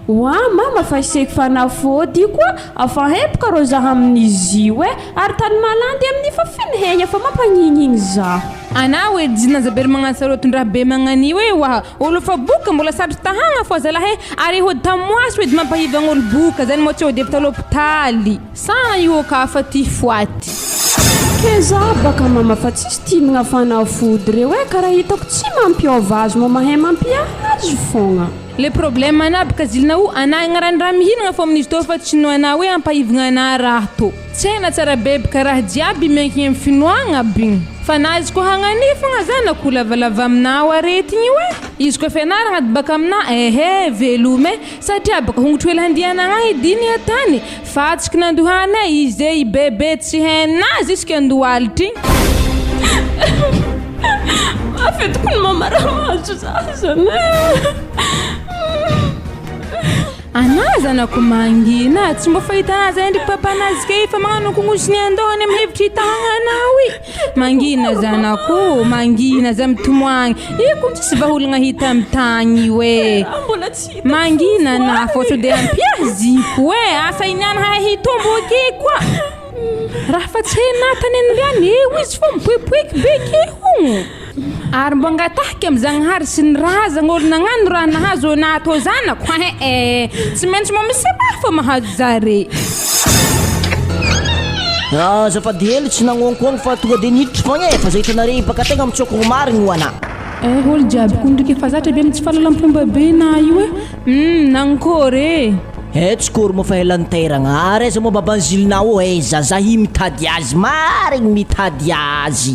Wa mama fa iseko fanafody koa afa hepaka rô zaho amin'izy io ary tany malandy amin'ny fafinihegna fa mampagnigny za. Ana hoe jinazabery magnano saroton-draha be magnanio wa olo fa boka mbola sarotro tahagna fô zalahy ary hody tamoasy edy mampahivagna olo boka zany mo tsy hody evita l'hôpitaly sana io ka fa ty foaty. Keza baka mama fa tsisy tinagna fanafody reo karaha hitako tsy mampiova azy mo mahay mampiazy fogna. Le problème ana baka zilina ana ignarandraha mihinagna fô amin'izy tô fa tsy noana hoe ampahivagna ana raha tô. Tsena tsara be baka raha jiaby miankigny amin'ny finoagna bigny. Fa na izy ko hagnani fogna zany ko lavalava aminao aretigny izy ko fianaragna baka amina velume satria baka hongotro hely handianagna idiny atany fatsiky nandohana izy i bebe tsy hainazy isika andohalitry. Afetiko ny mama raha mahazo zany. Anaza na kumangina tsy mbo fahita anazy ndry papanazy ke fa magnano kongosiny andohany amin'ny hevitry hitagnagnao mangina zanako mangina za mitomoagny iko tsy vaholagna hita amin'ny tagny mangina na fô de ampiaziko asa iniana hahitombo ake koa raha fa tsy henatany andriany izy fô mipoipoiky beky ary mbo angatahaka am'zagnahary sy ny razagna olo nagnano raha nahazo nato zanako tsy maintsy mo misy raha fa mahazo zare. Zafady hely tsy nagnonkoagny fa tonga de niditry fogna fa zay hitanare baka tegna mitsoko marigny ho ana. Olo jiaby ko ndriky efa zatra be mitsy fahalalam-pomba be na io nankôry tsy kory mo fa helanteragna ary aiza mo babanzilinao zazahy mitady azy marigny mitady azy.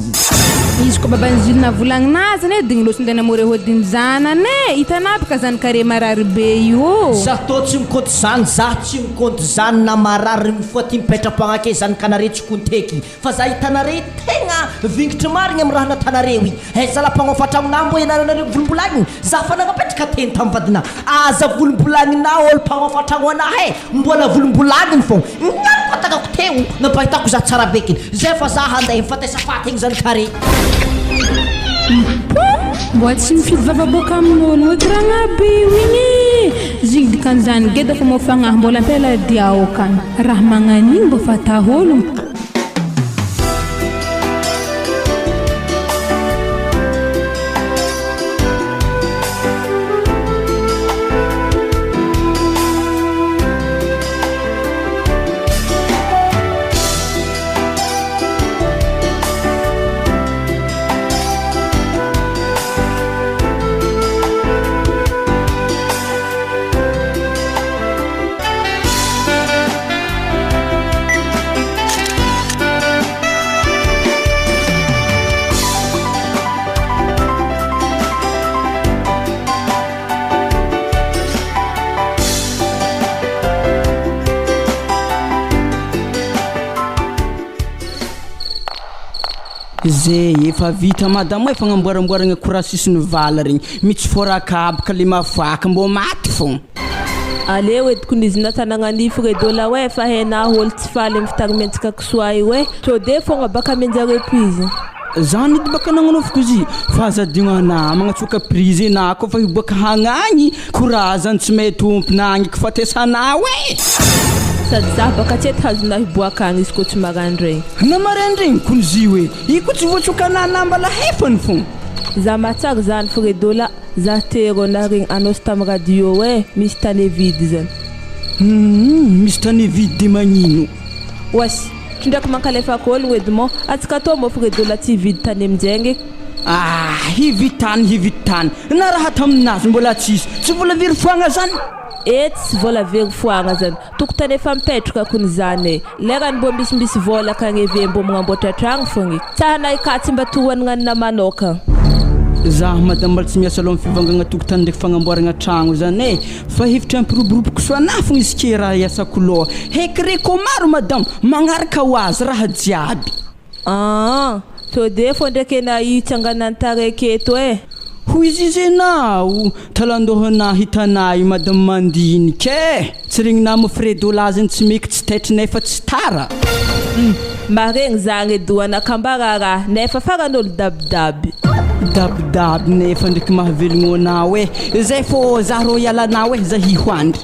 Izy ko babanzilina volagnazy digny losindena more hodiny zanany hitanao baka zany kare marary be io. Za tô tsy mikonty zany za tsy mikonty zany na marary mifoaty mipetra-pagnake zany kanare tsy konteky fa za hitanare tegna vingitry marigny amin'ny raha natanareo aiza lampagnofatra aminambo enananareo volombolagny za fa nagnapetraka teny tamivadina aza volombolagninao olo mpagnofatra anahy mbola volombolagny fô nganoko takako teo napahitako za tsara bekiny zay fa za handeha mifatesa faty zany kare. Mbo tsy mifidy vavaboaka amin'olo kiragna be igny zigny dikan'izany geda fa mofagnahy mbola ampela diao kany raha magnan'igny mbo fataholo. Zay efa vita madamo fagnamboaramboaragna koraha sisiny vala regny mitsy forakabaka le mafaka mbo maty fô. Aleo ediko nizy natanagnagnifo redola fa hena olo tsy faly amin'ny fitagnimentsika kisoa io to de fogna baka menjare puizy. Zany edy baka nagnanofiko izy fa zadigna na magnatsoka prise na ko fa baka hagnagny koraha zany tsy may tomponagny ko fa tesana sady za baka tsy hazona hiboaka agny izy ko tsy marandregny na marandregny konzy iko tsy voatsokana nambala hefany fô za matsara zany fredola za tero na regny anao tam radio misy tany vide zany misy tany vide de magnino wasy ndraiky mankalefako olo edy mo atsika tô mo fredola tsy vide tany aminjegny hivitany na raha taminazy mbola tsisy tsy vola very foagna zany tsy vola very foagna zany tokotany efa mipetraka kony zany lerany mbo misy vola kagny eve mbo magnamboatra tragno fogny tsahanay ka tsy mba tohanagna manoka za madame mbola tsy miasa aloha fivangagna tokotany ndraiky fagnamboaragna tragno zany fa hevitry ampiroboroboka soanafogna izy ke raha iasako loha hekreko maro madame magnaraka ho azy raha jiaby to de fô ndraiky na itsanganany tareketo hoy izy enao talandohana hitanay madame mandiniky tsy regny namo fredola zany tsy meky tsy tetrinay fa tsy tara maregny zagny edoana kambara raha nefa faran'olo dabidaby nefa ndraiky mahavelogno anao zay fô za ro ialanao za hihoandry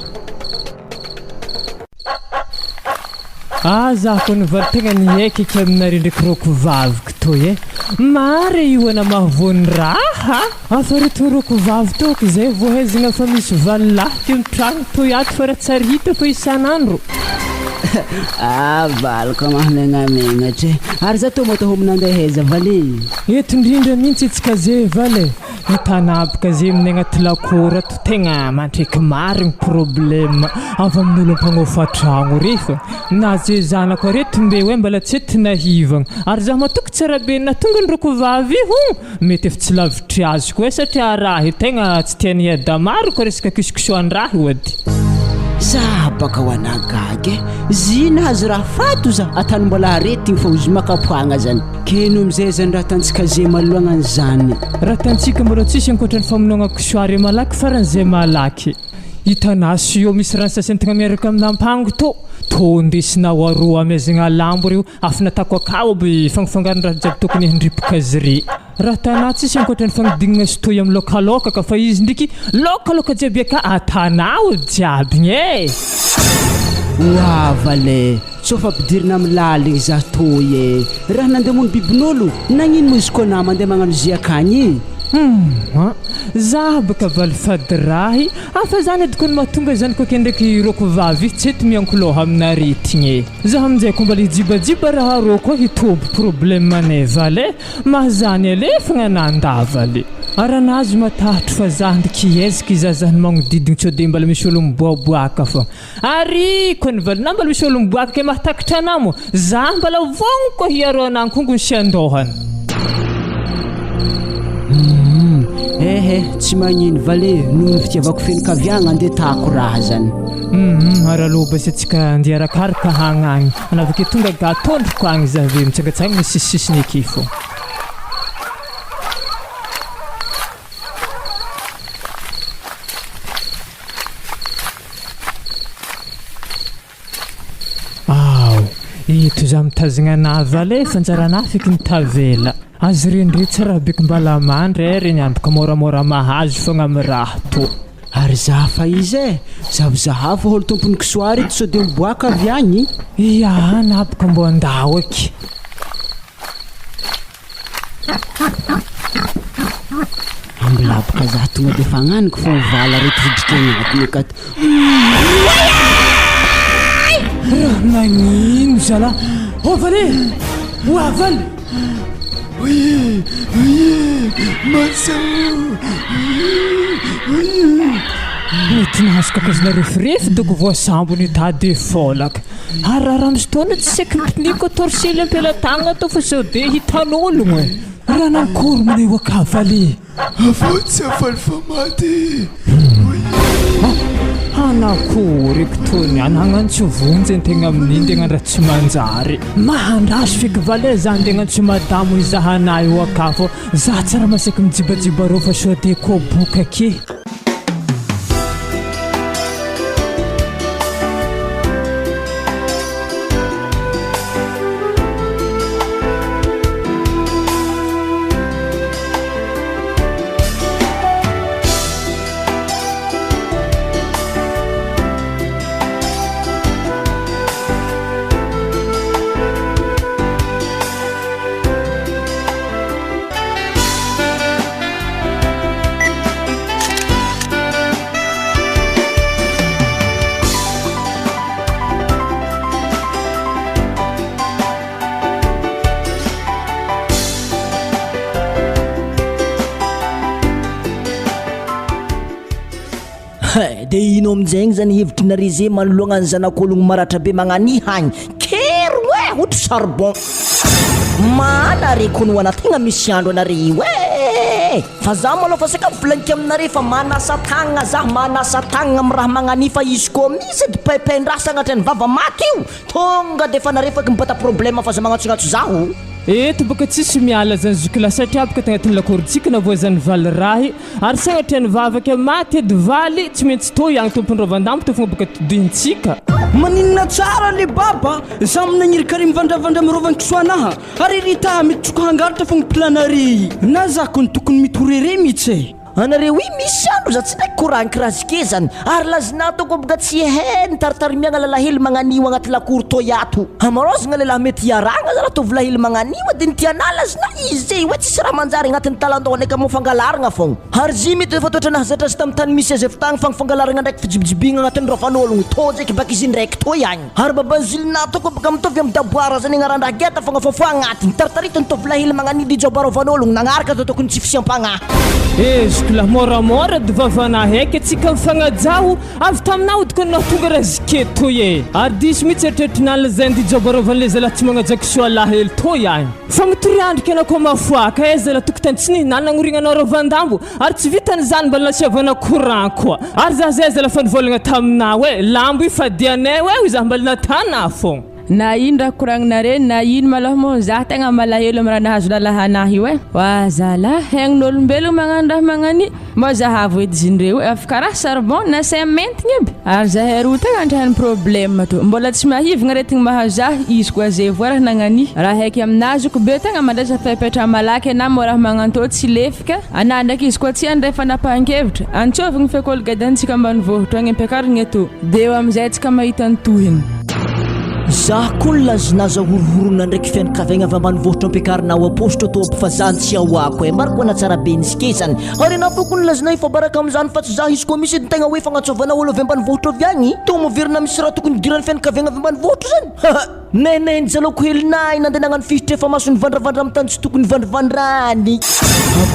Zaho koa nivaly tegna nihaikaiky aminareo ndraiky roko vaviko toy e. Mare io ana mahavoany raha. Afaritony roko vavy toko zay voahezagna fa misy valilahiko mitragno toy ato fa raha tsary hita fa isan'andro. Valiko mahamenamenatra ary za tô mota hominandeheza valy eto indrindra mihitsy itsika zay valy hitanabaka zay amin'ny agnaty lakora to tegna mantraiky marigny problème avy amin'olo mpagnofa tragno refa na zay zanako reto mbe hoe mbala tsy ety nahivagna ary zaho matoky tsara be natonga ny roko vavy io mety efa tsy lavitry azy koa satria raha tegna tsy tiany hiada maro koa resaka kisokisoan-draha io ady. Za baka ho anagagy zina azy raha fato za atany mbola aretigny fa ozy makapoagna zany keno amizay zany raha tantsika zay maloagnany zany raha tantsika mbola tsisy ankoatra ny famonoagna kisoary malaky faran'izay malaky hitanasy io misy rano sasany tegna miaraka amin'ny ampango to ndesina ho aroa amezagna lambo reo afa natako akao aby fangafangarony raha jiaby tokony handripoka azy re raha tanà tsisy ankoatra ny fagnodignana sotoy amin'ny lokalokaka fa izy ndraiky lokaloka jiaby aka atanao jiaby e vale sofa ampidirina amin'ny laligny za toy e raha nandeha mono bibin'olo nagnino mo izy koa na mandeha magnano zy akagny zaho baka valy fady rahy afa zany ediko ny mahatonga zany koke ndraiky roko vavy tsy ety miankiloha aminaretigny zaho amin'izay ko mbala hijibajiba raha rô koa hitombo problème anay valy mahazany alefagna nandavaly aranazy matahatra fa zaho ndraiky hiezika izazany magnodidigny tsy de mbala misy olo miboaboaka fa ary koa ny valy na mbala misy olo miboaka ke mahatakatra anamo zaho mbala vogno koa hiaro anany kongo ny siandohany. Tsy magnino valy noho ny fitiavako fenikaviagna andeha tahako raha zany araloba sy atsika andeha arakaraka hagnagny anavake tonga gatondroko agny zave mitsangatsagny misy sisisiny aky fô ito za mitazagna ana valy fanjarana feky nitavela azy rendre tsara beky mbala mandry reny androka moramora mahazo fogna amin'ny raha to ary za fa izy zavozahavo fa holo tompony kisoary ito so de miboaka avy agny napaka mbo andao aky ambilabaka za tonga de fagnaniko fa mivala reto vidrika agnatiny akato raha nagnino zala valy valy Oui, mety nahazoko akazona refirefy doko voasambony tady folaka araha misy taona tsy seky mpiniko torsily ampelatagna to fa sao de hitan'ologno raha nankory maneo akavaly avotsy avaly fa maty anakory kitony anagnano tsy vonjy antegna amin'iny tegna raha tsy manjary mahandraso feky valy zany tegna tsy madamo izahana io aka fô za tsara masaky mijibajiba rô fa sao de koa boka ake de ino amizegny zany hevitry nare zay manoloagnany zanak'ologno maratra be magnani hagny kero ohatra charbon manare kono anategna misy andro anare io fa za malo fa saka volagniko aminare fa manasa tagna za manasa tagna amin'ny raha magnani fa izy koa misy edy paipain-draha sagnatra ny vava maty io tonga de fa nare faky mibata problème fa za magnatsognatsy zaho eto baka tsisy miala zany zokila satria baka tagnatin'ny lakoritsika na voazany valy rahy ary sagnatria ny vavaka maty edy valy tsy maintsy to agny tompony rovandambo to fogna baka todintsika maninona tsara le baba za minagniry kary mivandravandra mirovany kisoanaha ary rita mitroko hangaritra fogna planare na zako ny tokony mitorere mihitsy anareo i misy andro za tsy ndraiky korankirazy zany ary lazina toko boka tsy hen tartarimiagna lalahely magnanio agnaty lakory toy ato amarozagna lehilahy mety iaragna za raha tovolahy hely magnanio dia nitiana lazina izy zay hoe tsisy raha manjary agnatin'ny talandoana eka mofangalaragna fogna ary zy mety efa toetra nahazatra azy tamin'ny tany misy azy efa tagny fagnafangalaragna ndraiky fijibijibigna agnatin'ny ravan'ologno to zeky baka izy ndraiky toy agny ary babanzilina toko boka mitovy amin'ny daboara zany agnarandraha geta fagnafafo agnatiny taritaritany tovolahy hely magnanio di jabarovan'ologno nagnaraka tao tokony tsy fisiam-pagnahy ezikola moramora di vavana heky atsika mifagnajaho avy taminao dikony tonga raha zike toy e ary diso mihitsy eritreritrinala zany di jabarovan'le zala tsy magnajaky soalahy hely toy agny fa mitoriandrika anao ko mafoaka zala tokotany tsy nihinana agnorinanao ravandambo ary tsy vitany zany mba nasiavana courant koa ary za zay zala fa nivolagna taminao hoe lambo ifadianay hoe za mbala natana fogna na ino raha koragninare na ino malaha moa za tegna malahelo amin'ny raha nahazo lalahanahy io e wa zala haignin'olombelogno magnano raha magnani mba zahavo edy zindreo afaka raha charbon na cementigny aby ary zahay roa tegna antrahany problème to mbola tsy mahivagna retigny mahazo zah izy koa zay voa raha nagnani raha haiky aminazy ko be tegna mandrasa fepetra malaky na mo raha magnano to tsy lefika ana ndraiky izy koa tsy andray fanapahan-kevitra antsovigny fekolo gadantsika ambany vohitra agny ampiakarigny eto dia eo amin'izay tsika mahita ny tohiny zah koa lazinaza horohorona ndraiky fianakaviagna avy ambany vohitra ampiakarinao apostro to ampifazany tsy ahoako e mariko ana tsara be nisike zany ary na fokony lazina ifa baraka amin'izany fa tsy zah izy koa misy edy tegna hoe fagnatsovana olo avy ambany vohitra avy agny to moverina misy raha tokony idiran'ny fianakaviagna avy ambany vohitra zany neneny jaloko helinay nandeha nagnano fihitra efa maso nivandravandra amin'ny tany tsy tokony vandravandranny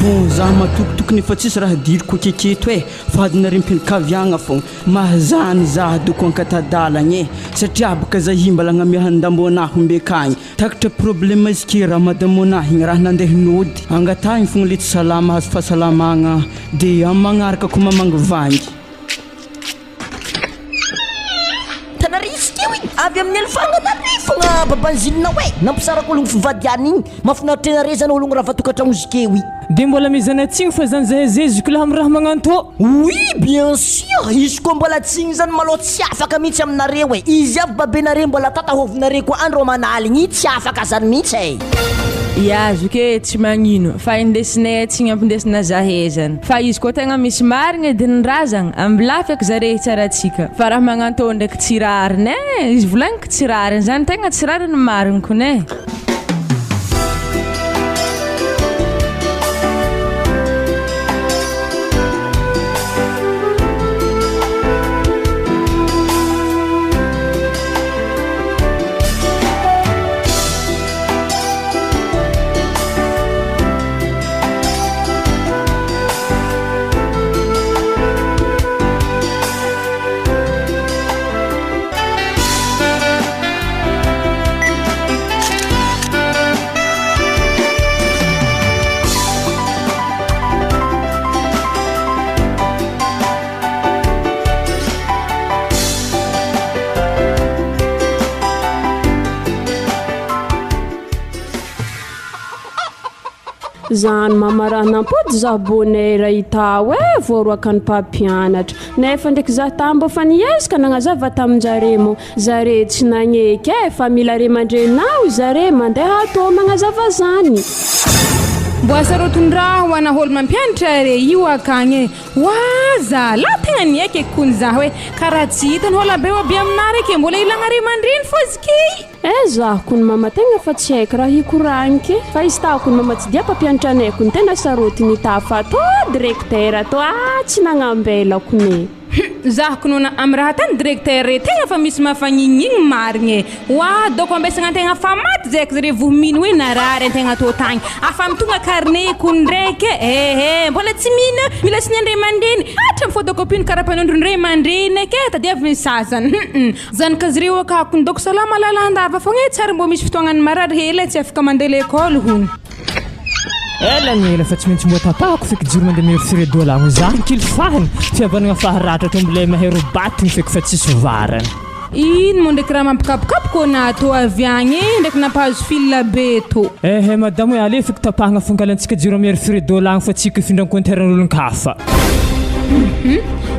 bon zah matokotokony efa tsisy raha diriko akeketo e fadinare mpianakaviagna fogna mahazany zah doko ankatadalagna e satria baka zah mbala agnamiahandambo anahy ombekagny takatra problème izy ke raha madamo anahy igny raha nandeha nody angatahigny fogna lety salama hazo fahasalamagna dia amin'ny magnaraka ko mamangy vangy avy amin'ny elfanganare fogna babanzilina hoe nampisarako ologno fivadiany igny mafinaritra nare zany ologno raha vatokatragno zikeo dia mbola mizanatsigny fa zany zahazeziko laha amin'ny raha magnano to oui bien sûr izy koa mbola tsigny zany maloha tsy afaka mihitsy aminareo e izy avy babenare mbola tatahovinare koa andro manaligny tsy afaka zany mihitsy e iazo ke tsy magnino fa indesinay tsy ampindesina zahezany fa izy koa tegna misy marigna edy ny razagna ambilafaka zare tsaratsika fa raha magnano to ndraiky tsirariny e izy volagniko tsirariny zany tegna tsirariny marigny kone zany mamaraha nampody za bonera itao e voaroakany mpampianatra nefa ndraiky za tambo fa niezaka nagnazava taminjare mo zare tsy nagneky e fa mila re mandrenao zare mandeha atao magnazava zany boasarotondraha ho ana olo mampianatra re io akagny waza la tegna nieky kony za hoe karaha tsy hitany hola be oaby aminary ke mbola ilagna re mandreny fo zikey e za kony mama tegna fa tsy haiko raha hikoranike fa izy ta kony mama tsy dia mpampianatra anay kony tena sarotiny tafa to directeur to tsy nagnambela kony za konona amin'ny raha tany directeur re tegna fa misy mafagnigny marigny wa doko ambesagna tegna fa maty zaiky zare vohiminy hoe narary tegna to tagny afa mitonga carnet kon ndraiky mbola tsy mihina mila sy nyandray mandreny hatra mifotokopiny karapanondro ndray mandreny ke tadiavy misy sasany zany ka zare oka kony doko salama lalandava fogna tsary mbo misy fotoagnany marary hely tsy afaka mandeha l'école hony elany fa tsy maintsy mbo tapahako feky jiro mandeha mieritsery dolagno zany kilifahiny fihavanagna faharatra to mbola mahay robatiny feky fa tsisy varany ino mo ndraiky raha mampikapokapoka nato avy agny ndraiky nampahazo fil be to madamo hoe ale feky tapahagna fangalantsika jiro mieritsery dolagno fa tsika ifindran'ny compteran'olon-kafa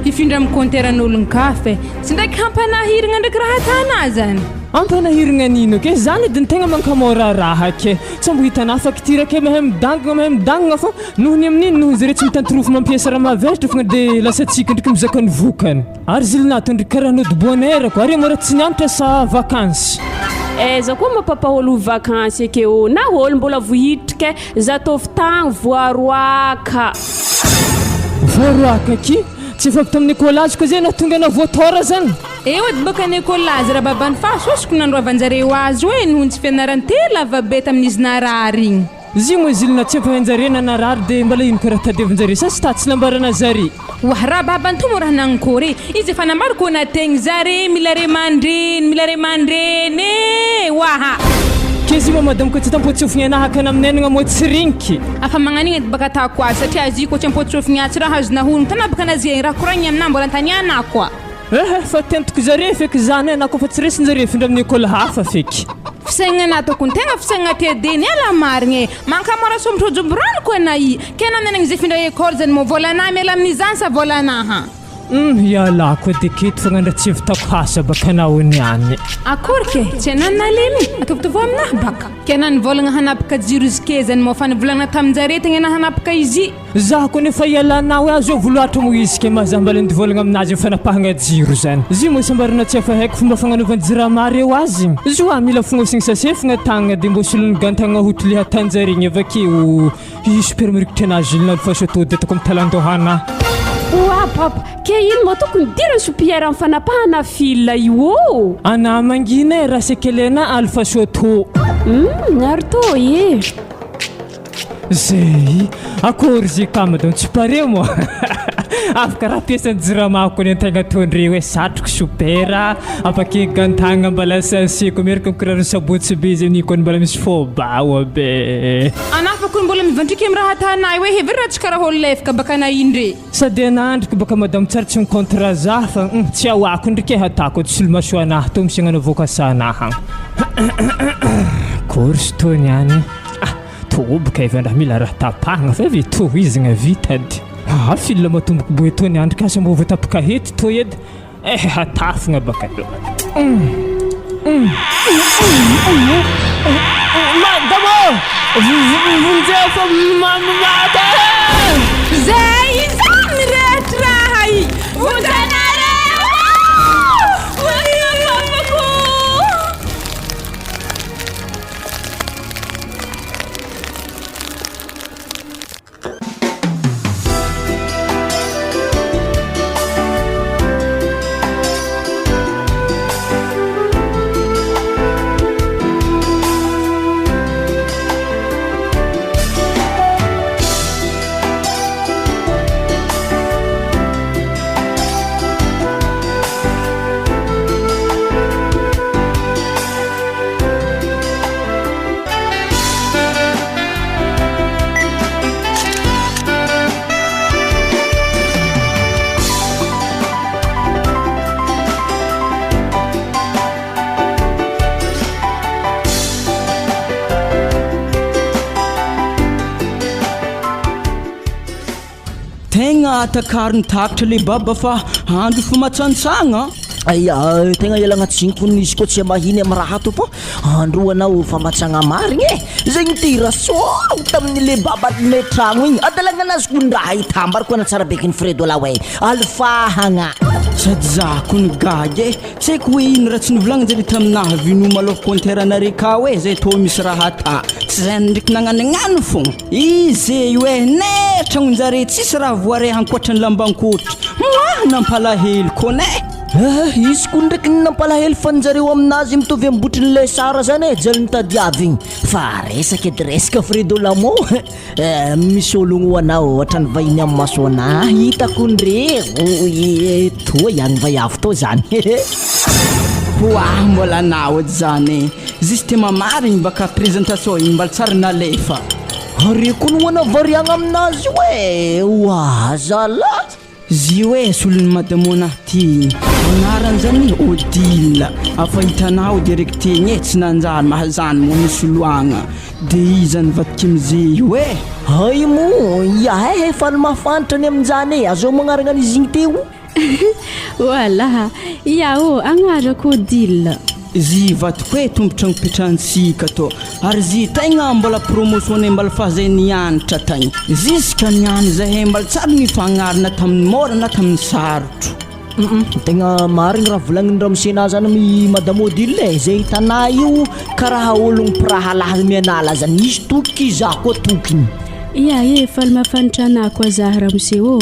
Ifindra amin'ny compteran'olon kafe tsy ndraiky hampanahiragna ndraiky raha tana zany ampanahiragna nino ke zany ediny tegna mankamora raha ke tsy mbo hitanà facture ke mahay midangagna fa nohony amin'iny noho izy re tsy mitantorofo mampiasa raha mahavesatra fogna de lasa tsika ndraiky mizaka ny vokany ary zilinato ndraiky karaha nao de bonheur ko ary mora tsy nianatra sa vakansy za koa mampapaholo vakansy akeo na olo mbola vohitrika za tovy tagny voaroaka ki tsy efa tamin'ny écolage ko zay na tonga na voatora zany edy baka ny écolage raha babany fasosoko nandroavanjareo azy hoe nohony tsy fianaran-telo avabe tamin'izy narary igny izy moa zilina tsy efa hainjare na narary de mbala ino ko raha tadiavinjare sa sy tatsy nambarana zare wah raha babany tomo raha nagnikory izy efa namary ko nategny zare mila re mandreny waha kezy moa madame ko tsy tampotsofigny anahakana aminenagna moa tsy rinky afa magnanigny edy baka atako azy satria azy ko tsy ampotsofigny azy raha azo nahony tana baka nazy raha koragny aminah mbola antaniana koa fa tentiko zare feky zany na kofa tsy resinjare findra amin'ny école hafa feky fisaigna natako tegna fisaigna tedeny ala marigny mankamora sombotro jomborano koa na i kena nenagny zay findra école zany mo volana miala amin'izany sa volanaha ialako edy keto fagnandra tsy evitako hasa baka anao niany akory ke tsy anany nalemy atovitovo aminah baka kena nivolagna hanapaka jiro izy ke zany mofa nivolagna taminjare tegna na hanapaka izy za ko nefa ialanao azy eo voloatra mo izy ke mazambala nivolagna aminazy fanapahagna jiro zany izy mo sambarana tsy efa haiko fomba fagnanaovany jiramary eo azy izy oa mila fognosigny sase fogna tagna de mbo solony gantagna hotoliha tanjaregny avakeo supermarché anazy ilina fasoto de toko mitalandohana papa ke ino mo tokony dirany soupière amin'ny fanapahana fil io ana mangina raha sekelena alpha soto ary to ye zay akory zay ka madame tsy pare moa afaka raha piasan'ny jiramako ny antegna tondre hoe satroko soupera apake gantagna mbala saseko miaraka kiraro sabotsy be zay niko mbala misy fôbao be anafako mbola mivandriky amin'ny raha tanay hoe hevery raha tsy karaha olo lefaka baka na indre sady anandriko baka madame tsara tsy micontra za fa tsy awako ndraiky hatako tsy solomaso anahy to misiagnana voakasanaha kory tony any toboka evandraha mila raha tapahagna fa ve tohizagna vitady fil matomboko boe tony andro kasa mbo voatapaka hety to edy hatafagna baka do madamo vonjefa mamata zay izany rehetra raha i vonjanare papako tegna atakariny takatra le baba fa andro fa matsantsagna aya tegna ialagna tsiniko nisy ko tsy mahiny amin'ny raha to po andro anao fa matsagna marigny zegny tira soa tamin'ny le baba metragno igny adalagna anazy ko ndraha hitambariko ana tsara beky ny fredo la hoe alfahagna sady za ko ny gagy tsy haiko hoe ino raha tsy nivolagna jare taminahy vinoma aloha compteranare ka hoe zay to misy raha ta tsy zany ndraiky nagnanognano fogna izy hoe netranonjare tsisy raha voare ankoatran'ny lambankotra nampalahelo kone izy ko ndraiky nampalahelo fa njareo aminazy mitovy ambotriny sara zany jalo nitadiavy igny fa resaka edy resaka fredo lamo misy ologno anao ohatrany vahiny amin'ny maso anahy hitako ndre to ihany vaiavy to zany mbola anao edy zany juste mamarigny baka présentation igny mbala tsara nalefa are ko no ana variagna aminazy hoe zala zy hoe solon'ny madamona ty anarany zany Odile afa hitanao direct egny tsy nanjary mahazany mo misy loagna de izany vatky amizay hoe hay mo iahe efa ny mafantatra ny amin'izany azo magnarana an'izy igny teo Voilà iao agnarako Odile zy vatiko hoe tombotra mipetrahantsika to ary zy tegna mbola promotion mbola fahazay nianatra tagny ziska niany zahay mbola tsara mifagnarina tamin'ny mora na tamin'ny sarotro tegna marigny raha volagnin raha misena zany madame Odile zay hitanà io karaha ologno mpirahalahy mianala zany izy toky izaho koa tokony ia efa mafantatra anako azaha raha mseo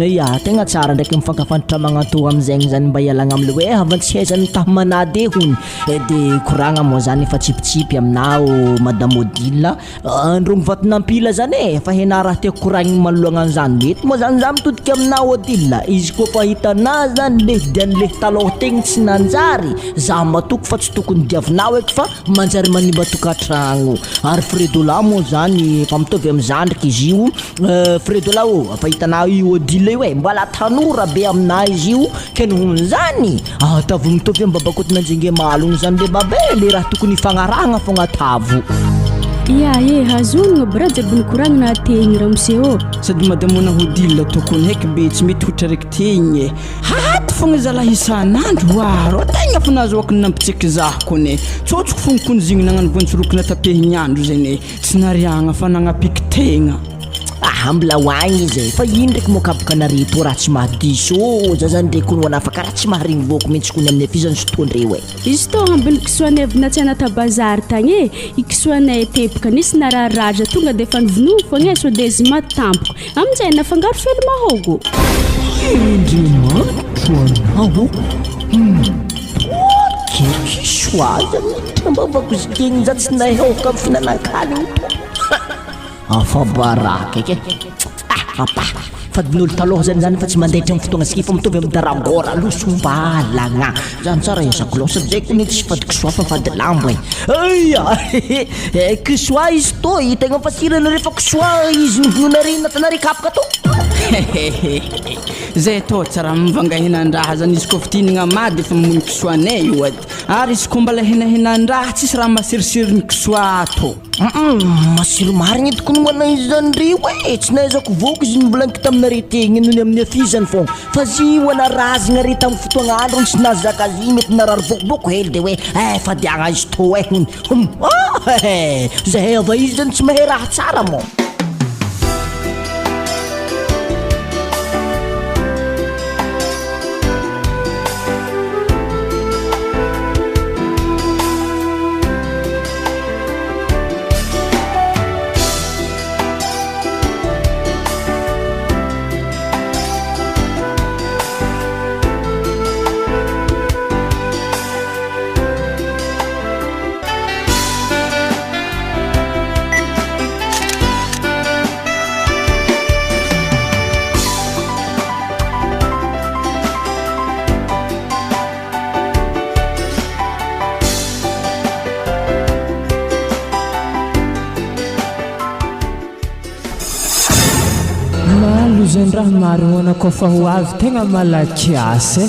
ia tegna tsara ndraiky mifankafantatra magnanto am'zaigny zany mba ialagna am'le hoe avantsy zany tamanady e hony de koragna moa zany efa tsipitsipy aminao madame Odile andro mivatinampila zany efa hena raha tiako koragny manoloagna an'izany mety moa zany za mitodiky aminao Odile izy koa fa hitanà zany lehdian'le taloha tegny tsy nanjary za matoko fa tsy tokony diavinao eky fa manjary manimba tokantragno ary Fredola moa zany efa mitovy am'izany ndraiky izy io Fredola afa hitanao Odile hoe mbola tanora be aminay izy io kenon'izany tavo mitovy amin'ny babakotina anjenge malogno zany le babe le raha tokony ifagnaragna fogna tavo ia hazonagna bradjabiny koragnina ategny raha mseo sady madamona Odile tokony heky be tsy mety hotra raiky tegny haty fogna zalahy isan'andro aro tegna fa nahazoako nampitseky zaho kone tsotsoko fogna kony zigny nagnano voantsorokona tapehigny andro zany tsy nariagna fa nagnapiky tegna mbola hoagny izy fa ino ndraiky mokapaka nareto raha tsy mahadiso za zany ndraiky ono anafa karaha tsy maharigny voko mihitsy kony amin'ny fizany sotoandreo izy to ambiny kisoanay avy natsiana tabazary tagny ikisoanay tepaka nisy nararaja tonga de fa nivonoo fogna so de izy matampoko amin'izay nafangaro fely mahogo andriamanitro kisoaza mitambavako izy tegny za tsy nahoaka amin'ny finanan-kanigny afa baraka ke apa fadin'olo taloha zany fa tsy mandehitra amin'ny fotoagna siky fa mitovy amin'ny daragora losombalagna zany tsara ezako losa zay kony tsy fady kisoa fa fady lambo aya kisoa izy toy tegna fasirana rehefa kisoa izy nonarina tanarikapaka to zay to tsara mivangahinandraha zany izy koa fitinagna mady efa mamono kisoanay io ady ary izy koa mbala henahenandraha tsisy raha masirisiriny kisoa to masiro marigny edy kony moana izy zany reo tsy naezako voko izy nivolaniky taminare tegny nony amin'ny afizany fogna fa zy hoana razigna re tamin'ny fotoagna andro tsy nazaka zy mety narary vokoboko hely de hoe fadiagna izy to zahay ava izy zany tsy mahay raha tsara mo zany raha marigna koa fa ho avy tegna malakiasy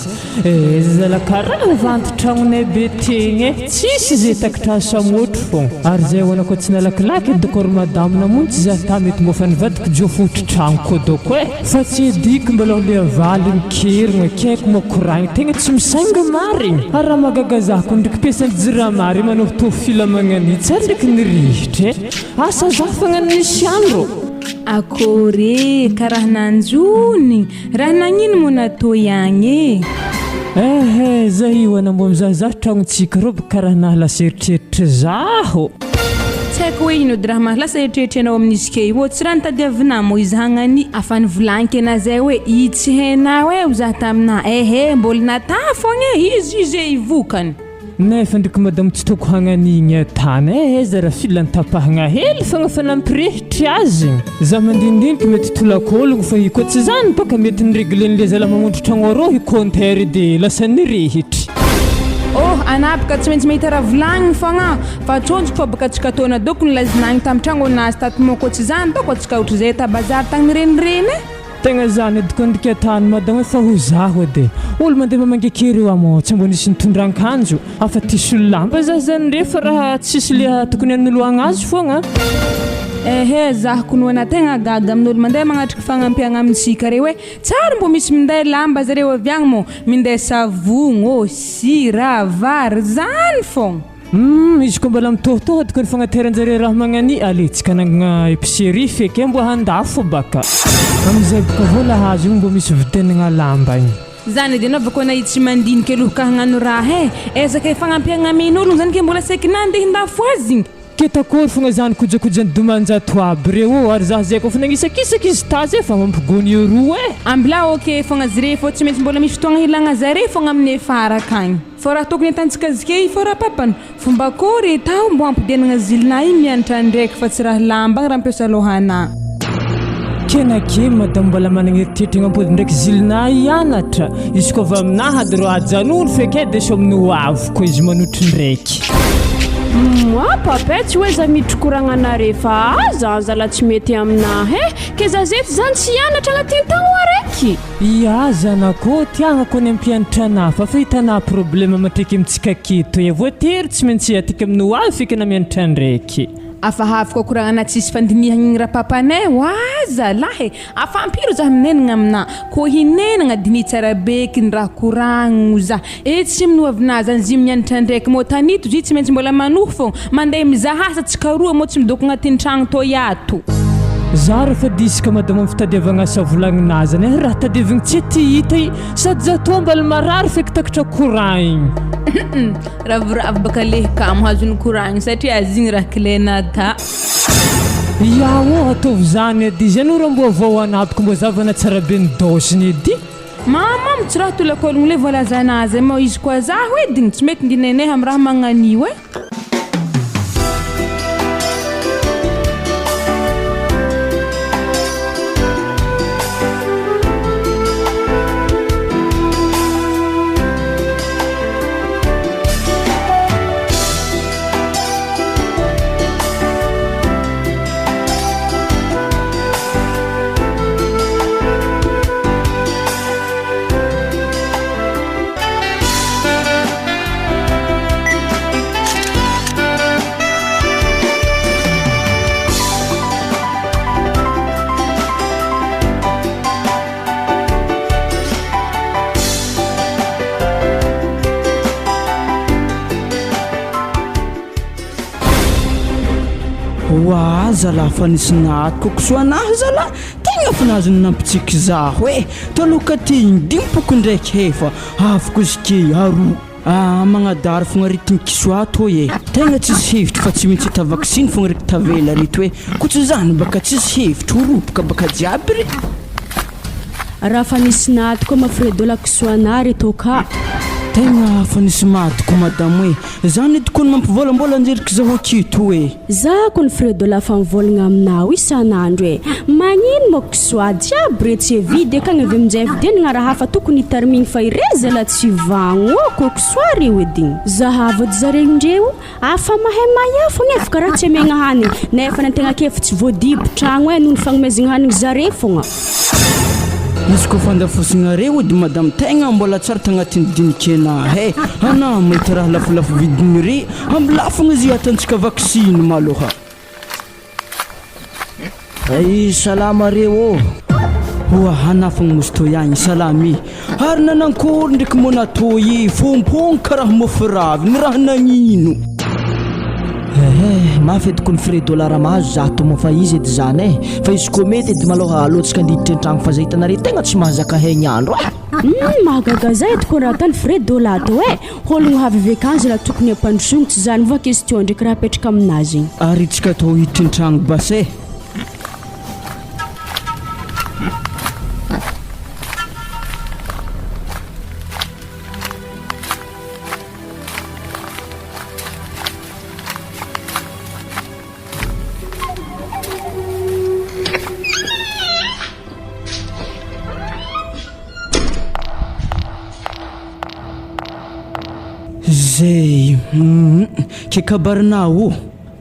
zala karaha vantotragnonay be tegny tsisy zay takatra samotro fogna ary zay hoana koa tsy nalakilaky dokor madame namontsy za ta mety mofa nivadika jofotry tragno koa doko fa tsy ediky mbaloha le avaly mikerigna kaiky mo koragny tegna tsy misainga marigny ary raha magaga zahako ndraiky piasan'ny jiramary manao tofila magnani tsara ndraiky nirihitra asa za fagnano nisy andro akory karaha nanjony raha nagnino mo natao ihagny za io anambo mizahazaha tragnontsika robo karaha nahalaseritreritry zaho tsy haiko hoe ino dy raha mahalasa eritreritra anao amin'izy ke io tsy raha nitadiavina mo izy hagnany afa nivolaniko ana zay hoe i tsy hainao ho zaho tamina mbola nata fogna izy zay ivokany nefa ndraiky madamo tsy toko hagnanigny atany za raha filany tapahagna hely fogna fa nampirehitry azy za mandindiniky mety tolak'ologno fa io koa tsy zany baka mety nireglen'le zala mamondro tragno arô i compteur de lasa nirehitry anapaka tsy maintsy mahita raha volagniny fogna fa tsonjoko fa baka atsika ataona doko ny lazinagny tamin'ny tragno anazy tato moko tsy zany doko atsika ohatry zay tabazary tagny renireny Tegna zany edikondrika tany madama fa ho zaho edy olo mandeha mamangekery eo amo tsy mbo nisy nitondran-kanjo afa tisy lamba za zany refa raha tsisy le tokony anoloagna azy fogna. Ehe zaho konoana tegna gaga amin'olo mandeha magnatriky fagnampiagna amintsika reo hoe tsara mbo misy minday lamba zareo avy agny mo minday savogno sira vary zany fogna. Izy koa mbola mitohitohody koa ny fagnateran-jare raha magnani aletsika nagna épicerie feky mbo handafo baka amizay boka vola hazo mbo misy vidianagna lamba igny zany edy anao bako nahy tsy mandinika aloha ka hagnano raha ezaka fagnampihagna amin'ologno zany ke mbola saiky nandeha hindafo azy igny ketakory fogna zany kojakojany domanjato aby reo ary zaho zay koa fa nagnisakisaky izy tazy efa mampigony eo roa ambila ok fogna zire fô tsy maintsy mbola misy fotoagna hilagna zare fogna amin'ny efara akagny fô raha tokony atantsika zike fô raha papany fomba kory tao mbo ampidianagna zilina iny mianatra ndraiky fa tsy raha lamba raha ampiasa lohana kenake madame mbola managna eritreritry ampody ndraiky zilina hianatra izy koa va aminahy ady ro ajanony feky de so amin'ny hoavo koa izy manotry ndraiky Moi papa tsy hoe za miditry koragna rehefa aza zala tsy mety aminahy ke za zeto zany tsy hianatra agnatin'ny tagno araiky iazana koa tiagna koa ny ampianatra anahy fa hitanà problème matraiky amintsika keto voatery tsy maintsy atika amin'ny hoavy feky na mianatra ndraiky afahafaka koragna tsisy fandinihagna igny raha papanay waza lahy afampiro za minenagna amina ko hinenagna dini tsara beky ny raha koragno za tsy minoavina zany zy mianatra ndraiky mo tanito zy tsy maintsy mbola manoho fogna mandeha mizaha asa tsika roa mo tsy midoko agnatin'ny tragno to yato za refa disika madama amin'ny fitadiavagna asa volagninazany raha tadiavigny tsy ty hita sady za toa mbala marary feky takatra courant igny ravoravo baka lehika mahazony courant satria azy igny raha kilena ta yao ataovy zany edy izy anao raha mbo avao anapaka mbo zavana tsara be ny dosiny edy mama tsy raha tolakologno le volazanazy mo izy koa zaho edy tsy mety ndineneh amin'ny raha magnanio Wa zala fa nisy naty kokosoa anahy zala tegna fa nazony nampitsiky zaho taloka ty dimpoko ndraiky hefa afaka zike aroa magnadary fogna ritiny kisoa to tegna tsisy hevitry fa tsy maintsy ta vaccine fogna riky tavela rito ko tsy zany baka tsisy hevitry horopoka baka jiaby ry raha fa nisy naty koa mafredo la kisoanary toka tegna fa nisy maty ko madame zany edy kony mampivolambola anjeriky zaho aketo za kony fredo la fa mivolagna aminao isanandro magnino mo kisoa jiaby re tsy vide kagny avy aminjay vidianagna raha hafa tokony hitarmigny fa irezy la tsy vagno ko kisoa reo edy zahavady zare indreo afa mahay mayafo nefa raha tsy amegna hanigny nefa nantegna kefa tsy voadibo tragno noho ny fagnomezagna hanigny zare fogna izy koa fandafosigna reo edy madame tegna mbola tsara tagnatin'ny dinikena ana mahita raha lafolafo vidiny re ambilafogna izy atantsika vaccine maloha salama reo hanafagna mosto yagny salami ary nanankory ndraiky mo natoy fompogny karaha mofiravy ny raha nagnino mafy edy kony frais dollar mahazo za tomo fa izy edy zany fa izy koa mety edy maloha alohatsika andiditra an-tragno fa zay hitanare tegna tsy mahazaka haigny andro mahagaga zay edy koa raha tany frais dollar to hologno havy vacances raha tokony ampandrosogno tsy zany va question ndraiky raha apetraka aminazy ary itsika atao hiditra an-tragno base zay ke kabarinao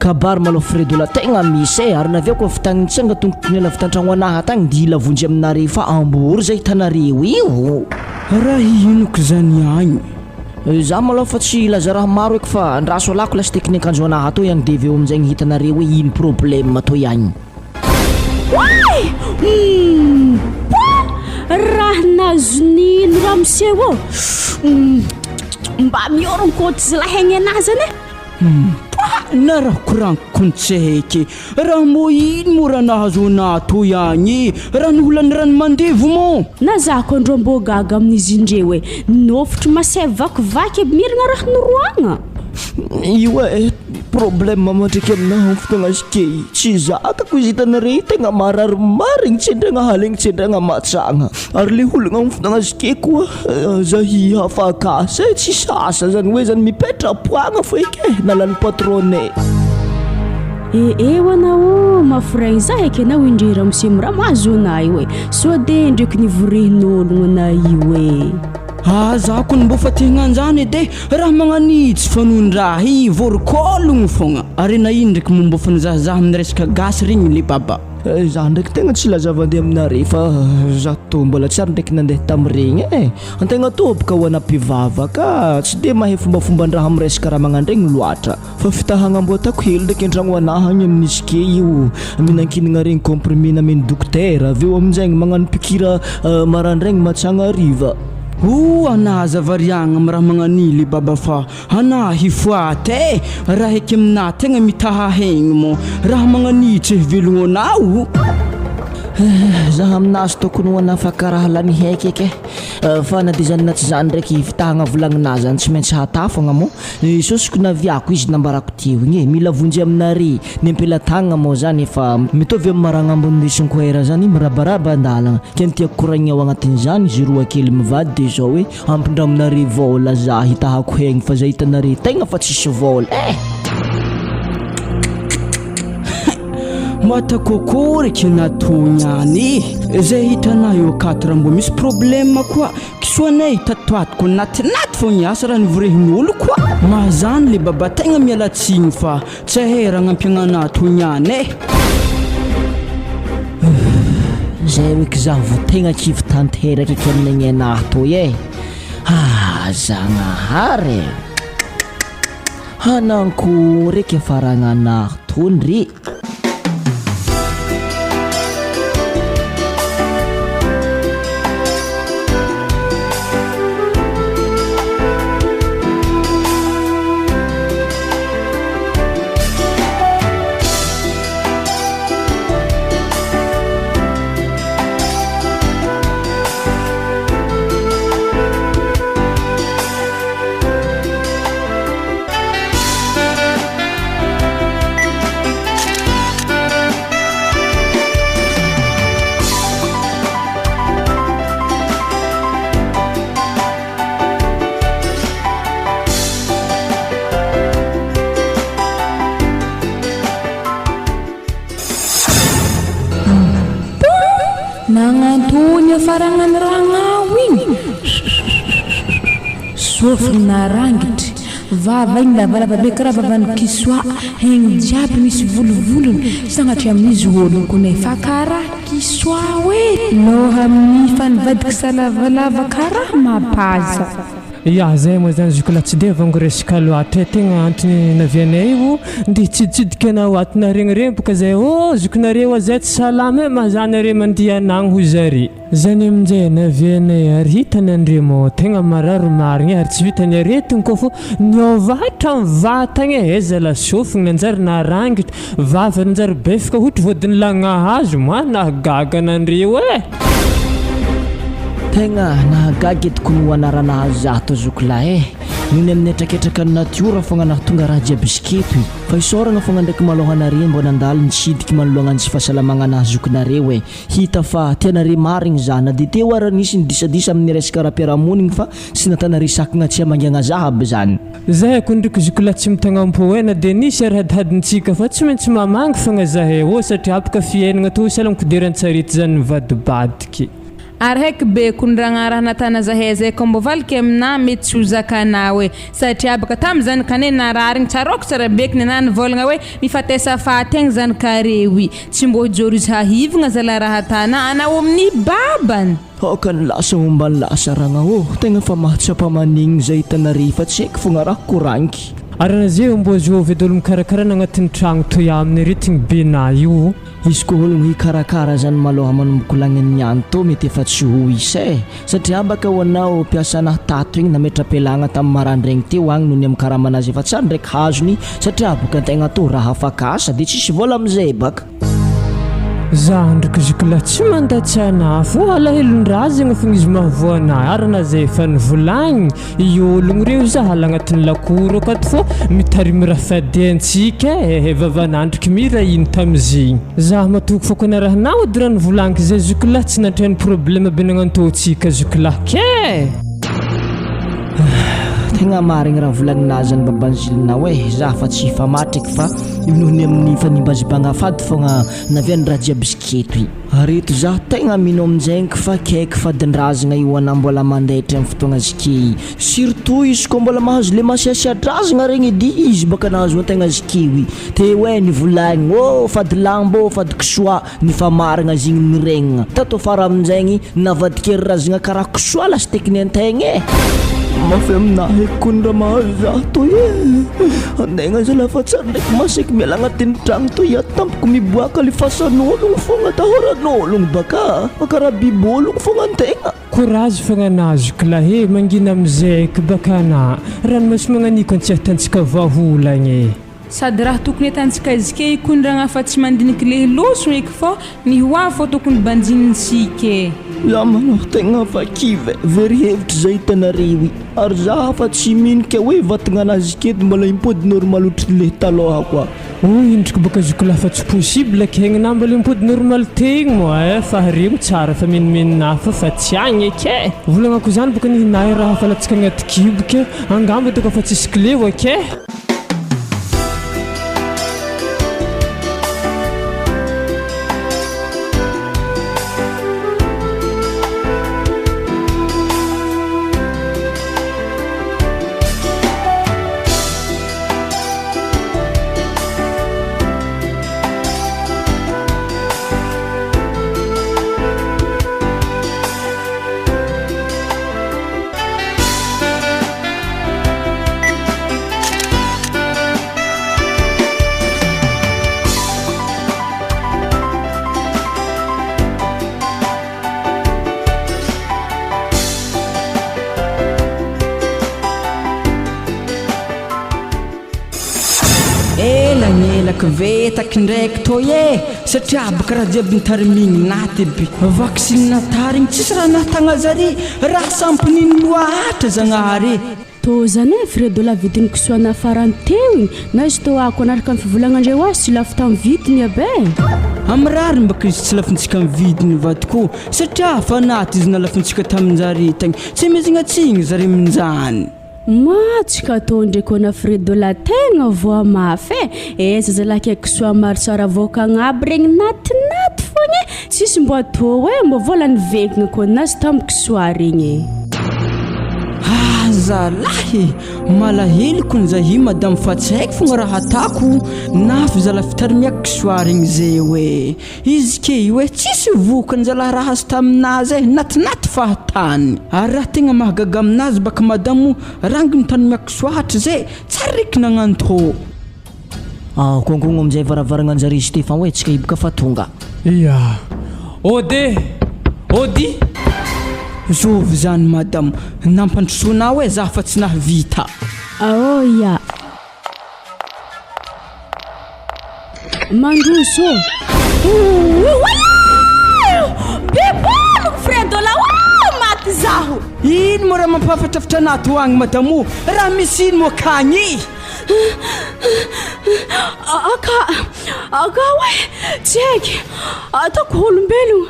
kabary malo fredola tegna misy ary naveo koa fitagny tsanga tongoton'ny ala fitantragno anaha tagny dia lavonjy aminareo fa ambory zay hitanareo io raha inoko zany agny za malo fa tsy laza raha maro eky fa andraso alako lasy teknika anjo anaha atao ihany deveo amin'izay ny hitanareo hoe ino problème atao ihany raha nazonino raha miseho mba miorony koty zalahegny anazy ane na raha korankony tsy haiky raha mo ino mo raha nahazo anato ihany raha niholany rano mandevo mo na za ko andro mbô gaga amin'izy indreo hoe nofotry masay vakivaky aby miragna raha noroagna io problème mamandraiky aminahy fotoagna zikey tsy zakako izy hitanareo tegna marary-marigny tsy andragna halegny tsy andragna matsagna ary le olagna amin'ny fotoagna zikey koa zahy hafakasa tsy sasa zany hoe zany mipetra-poagna fo eky nalany patronay ho anao mafiraigny za eky anao indrera misemo raha mahazo anahy hoe so de ndraiky nivorehin'ologno ana io hoe za ko mbo fa tegnanjany edy raha magnanitsy fanondrahy vorokologno fogna ary na ino ndraiky momba fa nizahazaha amin'ny resaka gasy regny le baba za ndraiky tegna tsy lazava-andeha aminare fa za to mbola tsary ndraiky nandeha tamin'iregny antegna toboka ho anampivavaka tsy dia mahay fombafomban-draha amin'ny resaka raha magnandregny loatra fa fitahagna mbo atako hely ndraiky an-tragno anahy agny amin'izy ke io minankinagna regny comprimé nameny dokotera avy eo amin'izay magnano pikira marandraigny matsagna hariva anahy zavariagna amin'ny raha magnanily baba fa anahy hifoaty raha eky aminahy tegna mitahahegny mo raha magnanitsy velogno anao za aminazy tokony ho anafa karaha lany haiky eky fa na dia zany na tsy zany ndraiky fitahagna volagninazy zany tsy maintsy hatafagna mo sosiko naviako izy nambarako teo igny mila vonjy aminare ny ampelatagna mo zany efa mitovy amin'ny maragna ambony sinkoera zany mirabaraba andalagna keny tiako koragny ao agnatin'izany izy roa kely mivady dia zao hoe ampindraminare vola za hitahako haigny fa za hitanare tegna fa tsisy vola matakokoreky natonyany zay hitanay eo akato raha mbo misy problème koa kisoanay tatoatoko natinaty fo niasa raha nivorehin'olo koa mahazany le baba tegna mialatsigny fa tsy hay raha gnampiagna natonyany zay oeky za vo tegna kivy tanteraka eky aminagny anahy toy zagnahary hanankoreky afaragna anahy tondry nagnantony faragna ny ragnao igny sofiny narangitry vava igny lavalava be karaha vavan'ny kisoa egny jiaby misy volovolony sagnatry amin'izy olony ko nefa karaha kisoa hoe loha amin'ny fanivadiky salavalava karaha mapaza zay moa zany zokona tsy dia vangoresaka loatra tegna antony navianay io ndi tsiditsidika anao atinareny boka zay zokonareo azay tsy salama mahazanare mandia anagny ho zare zany amin'izay navianay ary hitany andremo tegna marary ary tsy vitany aretigny koa fo niovatra mivatagny aiza la sofigny nanjary narangitra vava nanjary befaka ohatra vodiny lagnahazo nahagaga anandreo tegna nahagagy ediko no anaranazy zato zokolahy nony amin'ny atraketraka ny natiora fogna nahatonga raha jiaby siketo fa isoragna fogna ndraiky malohanare mbo nandalo nitsidiky manoloagna tsy fahasalamagna anazy zokonareo hita fa tianare marigny za na dia teo ara nisy nidisadisa amin'ny resaka raha-piarahamonigny fa sy natanare sakagna tsy hamangiagna za aby zany zahay ko ndriky zokolahy tsy mitagna-po na dia nisy ary hadihadintsika fa tsy maintsy mamangy fogna zahay satria apaka fiainagna to salamkoderansarety zany mivadibadiky ary haiko be kondragna raha natana zahay zay ko mbô valika amina mety tsy ho zakanao hoe satria baka tamin'izany kane nararigny tsaroko tsara beky nana nivolagna hoe mifatesa fahategna zany karewi tsy mbô hijoro izy hahivagna zala raha tana anao amin'ny babany ka ny lasa momba ny lasa ragna tegna fa mahatsapa-manigny zay hitanare fa tsy haiko fogna raha koraniky arana zay mbô azoavy edy olo mikarakarana agnatin'ny tragno toy aminy retigny be na io izy ko ologno hikarakara zany maloha manomboko lagniny ihany to mety efa tsy ho isy satria baka ho anao mpiasana tato igny nametra-pelagna tamin'ny marandraigny teo agny noho ny amin'ny karamanazy efa tsary ndraiky hazony satria baka antegna to raha afakasa dia tsisy vola amizay baka za ndraiky zokila tsy mandatsy anahy fo alahelon-draha zegny fogna izy mahavoanahy arana zay efa nivolagny i ologno reo zahala agnatin'ny lakoro akato fô mitarimy raha fadiantsika vavanandriky mira ino tamizigny za matoko fôkana raha na ody raha nivolagniky zay zokila tsy natrany problème be nagnantotsika zokila ke tegna marigny raha volagninao zany babanzilinao hoe za fa tsy famatriky fa nohony amin'ny fanimbazibagna fady fogna naviany raha jiaby ziketo areto za tegna mino aminjegny fa kaiky fadin-drazagna io anao mbola mandaitra amin'ny fotoagna zike surtout izy ko mbola mahazo le masiasiadrazagna regny edy izy baka nahazo antegna zikeo te hoe nivolagny fady lambo fady kisoa nifamarigna zigny niregnina tato fara aminjegny navadikery razagna karaha kisoa lasy tekiny antegna mafy aminahy ko ny raha mahazo za toy antegna za lafa tsara ndraiky masaiky miala agnatin'ny tragno toy atampoko miboaka le fasan'ologno fogna tahoran'ologno baka karaha bibologno fogna antegna courage fagnanazy klahe mangina amizay baka na rano masy magnaniko antsy atantsika vaholagny sady raha tokony atantsika izike ikondragna fa tsy mandiniky le loso eky fô ny hoa fô tokony banjinintsika za manao tegna vakive very hevitra zay hitanareo ary za fa tsy minika hoe vatagna anazy keto mbola impody normal ohatry le taloha koa indrika baka zokila fa tsy possible kegnina mbola impody normalité igny moa fa haremo tsara fa menomenona fa tsy agny eke volagnako zany baka nihinahy raha falatsika agnaty kiboke angamba toko fa tsisy clé ake vetaky ndraiky toy satria baka raha jiaby nitarimigny naty be vaksiny natarigny tsisy raha nahtagna zare raha sampininy loatra zagnahary to zany fredo la vidiny kisoana farany teo igny na izy to ako anaraka amin'ny fivolagnandreo azy tsy lafy tamin'ny vidiny abe amin'ny rariny baka izy tsy lafintsika amin'ny vidiny vatoko satria fa naty izy nalafintsika tamin'jare tagny tsy mizignatsiny zare minjany matsika to ndraiky ona fredo la tegna voa mafy zazalaky kisoa maro tsara voakagna aby regny natinaty fogna tsisy mbo atao hoe mbo vola nivekigna ko nazy tamin'ny kisoa regny zalahy malaheliko nzahi madame fa tsy haiko fogna raha atako nafy zala fitarimiako kisoa regny zay hoe izy ke hoe tsisy vokany zala raha azo taminazy natinaty fahatany ary raha tegna mahagaga aminazy baka madamo rangy nitanimiako kisoatra zay tsariky nagnantô kongogno amizay varavaragna anjare Stefan hoe tsika iboka fa tonga ia ody zovy zany madame nampandrosonao hoe za fa tsy nahavita ia mandroso biboloko fredo la maty zaho ino mo raha mampahafatrafatra anaty ho agny madamo raha misy ino mo akagny aka hoe tsy haiky ataoko olombelogno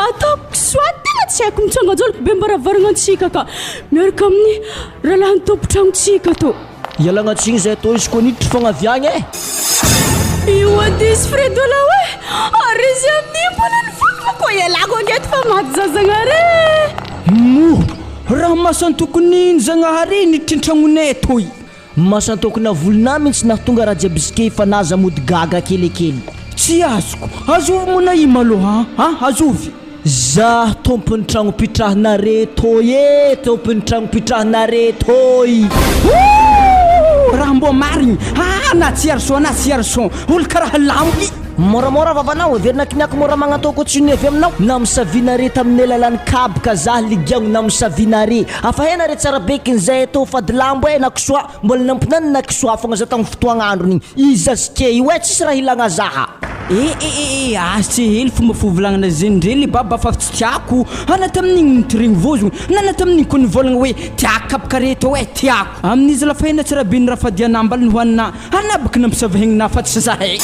ataoko kisoa tena tsy haiko mitsangajoloko be mbaravaragna antsika ka miaraka amin'ny raha lahan'ny tompotragnotsika to ialagnatsiny zay to izy koa niditry fagnaviagny io adisy fredo la hoe ary izy amin'ny mbola ny volako ialako ange mety fa maty zazagnare raha masantokony iny zagnahary nitrintranonay toy masantokona volona mihitsy nahatonga raha jiaby fa naza mody gaga kelikely tsy azoko azovy mona i maloha azovy za tompony tragno pitrahanare toy tompony tragno pitrahanare toy raha mbo marigny na tsy arson olo karaha lamby moramora vavanao everina kiniako mora magnatoko tsy ny avy aminao na misavinare tamin'ny lalany kabaka za ligiagno na misavinare afa henare tsara bekin'izay tô fady lambo na kisoa mbola nampinany na kisoa fogna za tamin'ny fotoagna andro igny iza sike io tsisy raha ilagna zaha tsy hely fomba fivolagnana zany ndrely baba fa tsy tiako ana tamin'igny nitirigny vozogno nana tamin'igny ko nivolagna hoe tiako kabaka reto tiako amin'izy lafa hena tsara be ny raha fadianambala ny hoanina anabaka nampisavahigna fa tsy zahay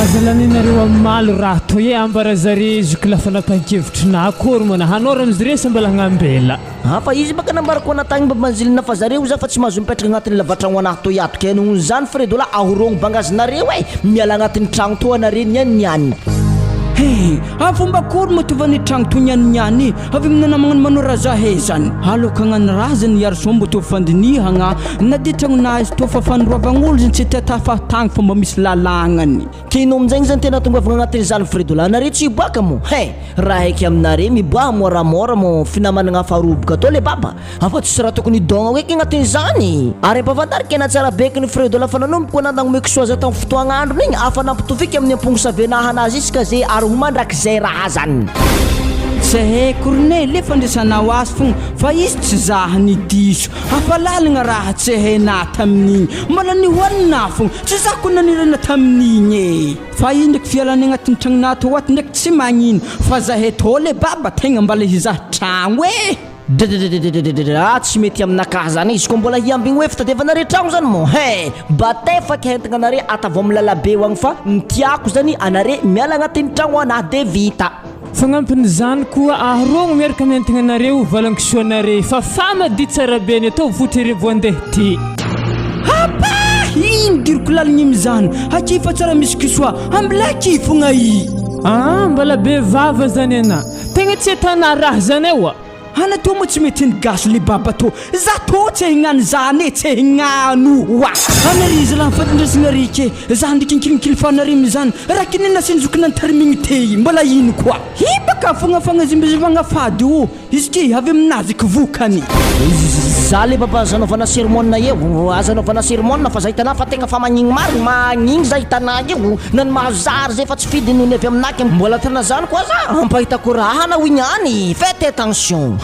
azalaninareo amalo raha toy ambara zare zuky lafa napankevitrinà akory mana hanora am'izy resa mbala hagnambela fa izy baka nambarako anatagny babanzilina fa zareo za fa tsy mahazo mipetraka agnatin'ny lavatragno anahy toy ato ke noho zany fredola ahorogno bangazanareo miala agnatin'ny tragno to anare niany fomba kory matovany tragno to niany avy minanamagnano manora zahay zany aloka agnano raha zany yarson mbo to fandinihagna na de tragnonazy to fa fandroavagn'olo zany tsy tiatafatagny fa mba misy lalagnany kino amin'izagny zany tena tongavagna agnatin'ny zany fredola anare tsy hiboaka mo raha haiky aminare miboaha moramora mo finamanagna faharobaka to le baba afa tsisy raha tokony idogna hoeky agnatin'izany ary ampavantarika na tsara beky ny fredola fa nanomboka anandagno mekisoaza tamin'ny fotoagna andro igny afa nampitoviky amin'ny ampongo savenahanazy iska zay ary mandrak'izay raha zany tsy haiko rone le fandraisanao azy fogna fa izy tsy zaha ny diso afalalagna raha tsy hainà tamin'igny mbola nihoanina fogna tsy zako nanirana tamin'igny fa iny ndraiky fialany agnatin'ny tragnonà to ato ndraiky tsy magnino fa zahay to le baba tegna mbala hizaha tragno tsy mety aminakahy zany izy ko mbola hiambigny hoe fitadiavanare tragno zany mo batefaky hentagna anare atavo amin'ny lalabe agny fa nitiako zany anare miala agnatin'ny tragno anahy de vita fagnampiny zany koa aharogno miaraka mientagna anareo valankisoanare fa famady tsara be ny atao votry vo andeha ty ino diriko lalagny amizany aky fa tsara misy kisoa ambilaky fogna mbala be vava zany ana tegna tsy atana raha zany ana to mo tsy mety ny gaso le baba to za to tsy hignano zany tsy hignano anary izy laha fatindrasagna rike za ndraiky nkilinkilifanare mizany raha kinena sinjokina antarimigny te mbola ino koa baka fogna fagnazimbizimbagna fady izy ke avy aminazy kivokany za le baba azanaovana sermona eo azanaovana sermona fa za hitanà fa tegna fa magnigny marigny magnigny za hitanà eo nany mahazary zay fa tsy fidy nohony avy aminaky mbola tana zany koa za ampahitako raha na hoignany faites attention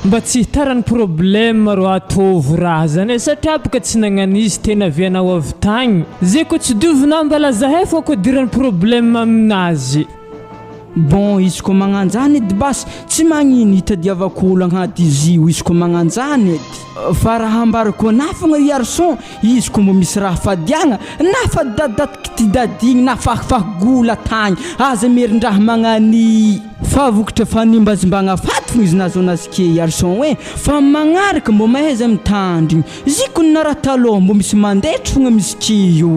mba tsy hitarany problème ro atôvo raha zany satria baka tsy nagnano izy tena vianao avy tagny zay ko tsy diovinao mbala zahay fa ko dirany problème aminazy bon izy ko magnanjany edy basy tsy magnino hitadiavako olo agnaty izy io izy ko magnanjany edy fa raha ambarako na fogna yarson izy ko mbo misy raha fadiagna na fa dadatiky ty dadigny na fahafahagola tagny aza merindraha magnany fa vokatra fanimbazimbagna faty fogna izy nazo anazy ke yarson fa magnaraka mbo mahaiza mitandrigny izy ko naraha taloha mbo misy mandetry fogna misy ke io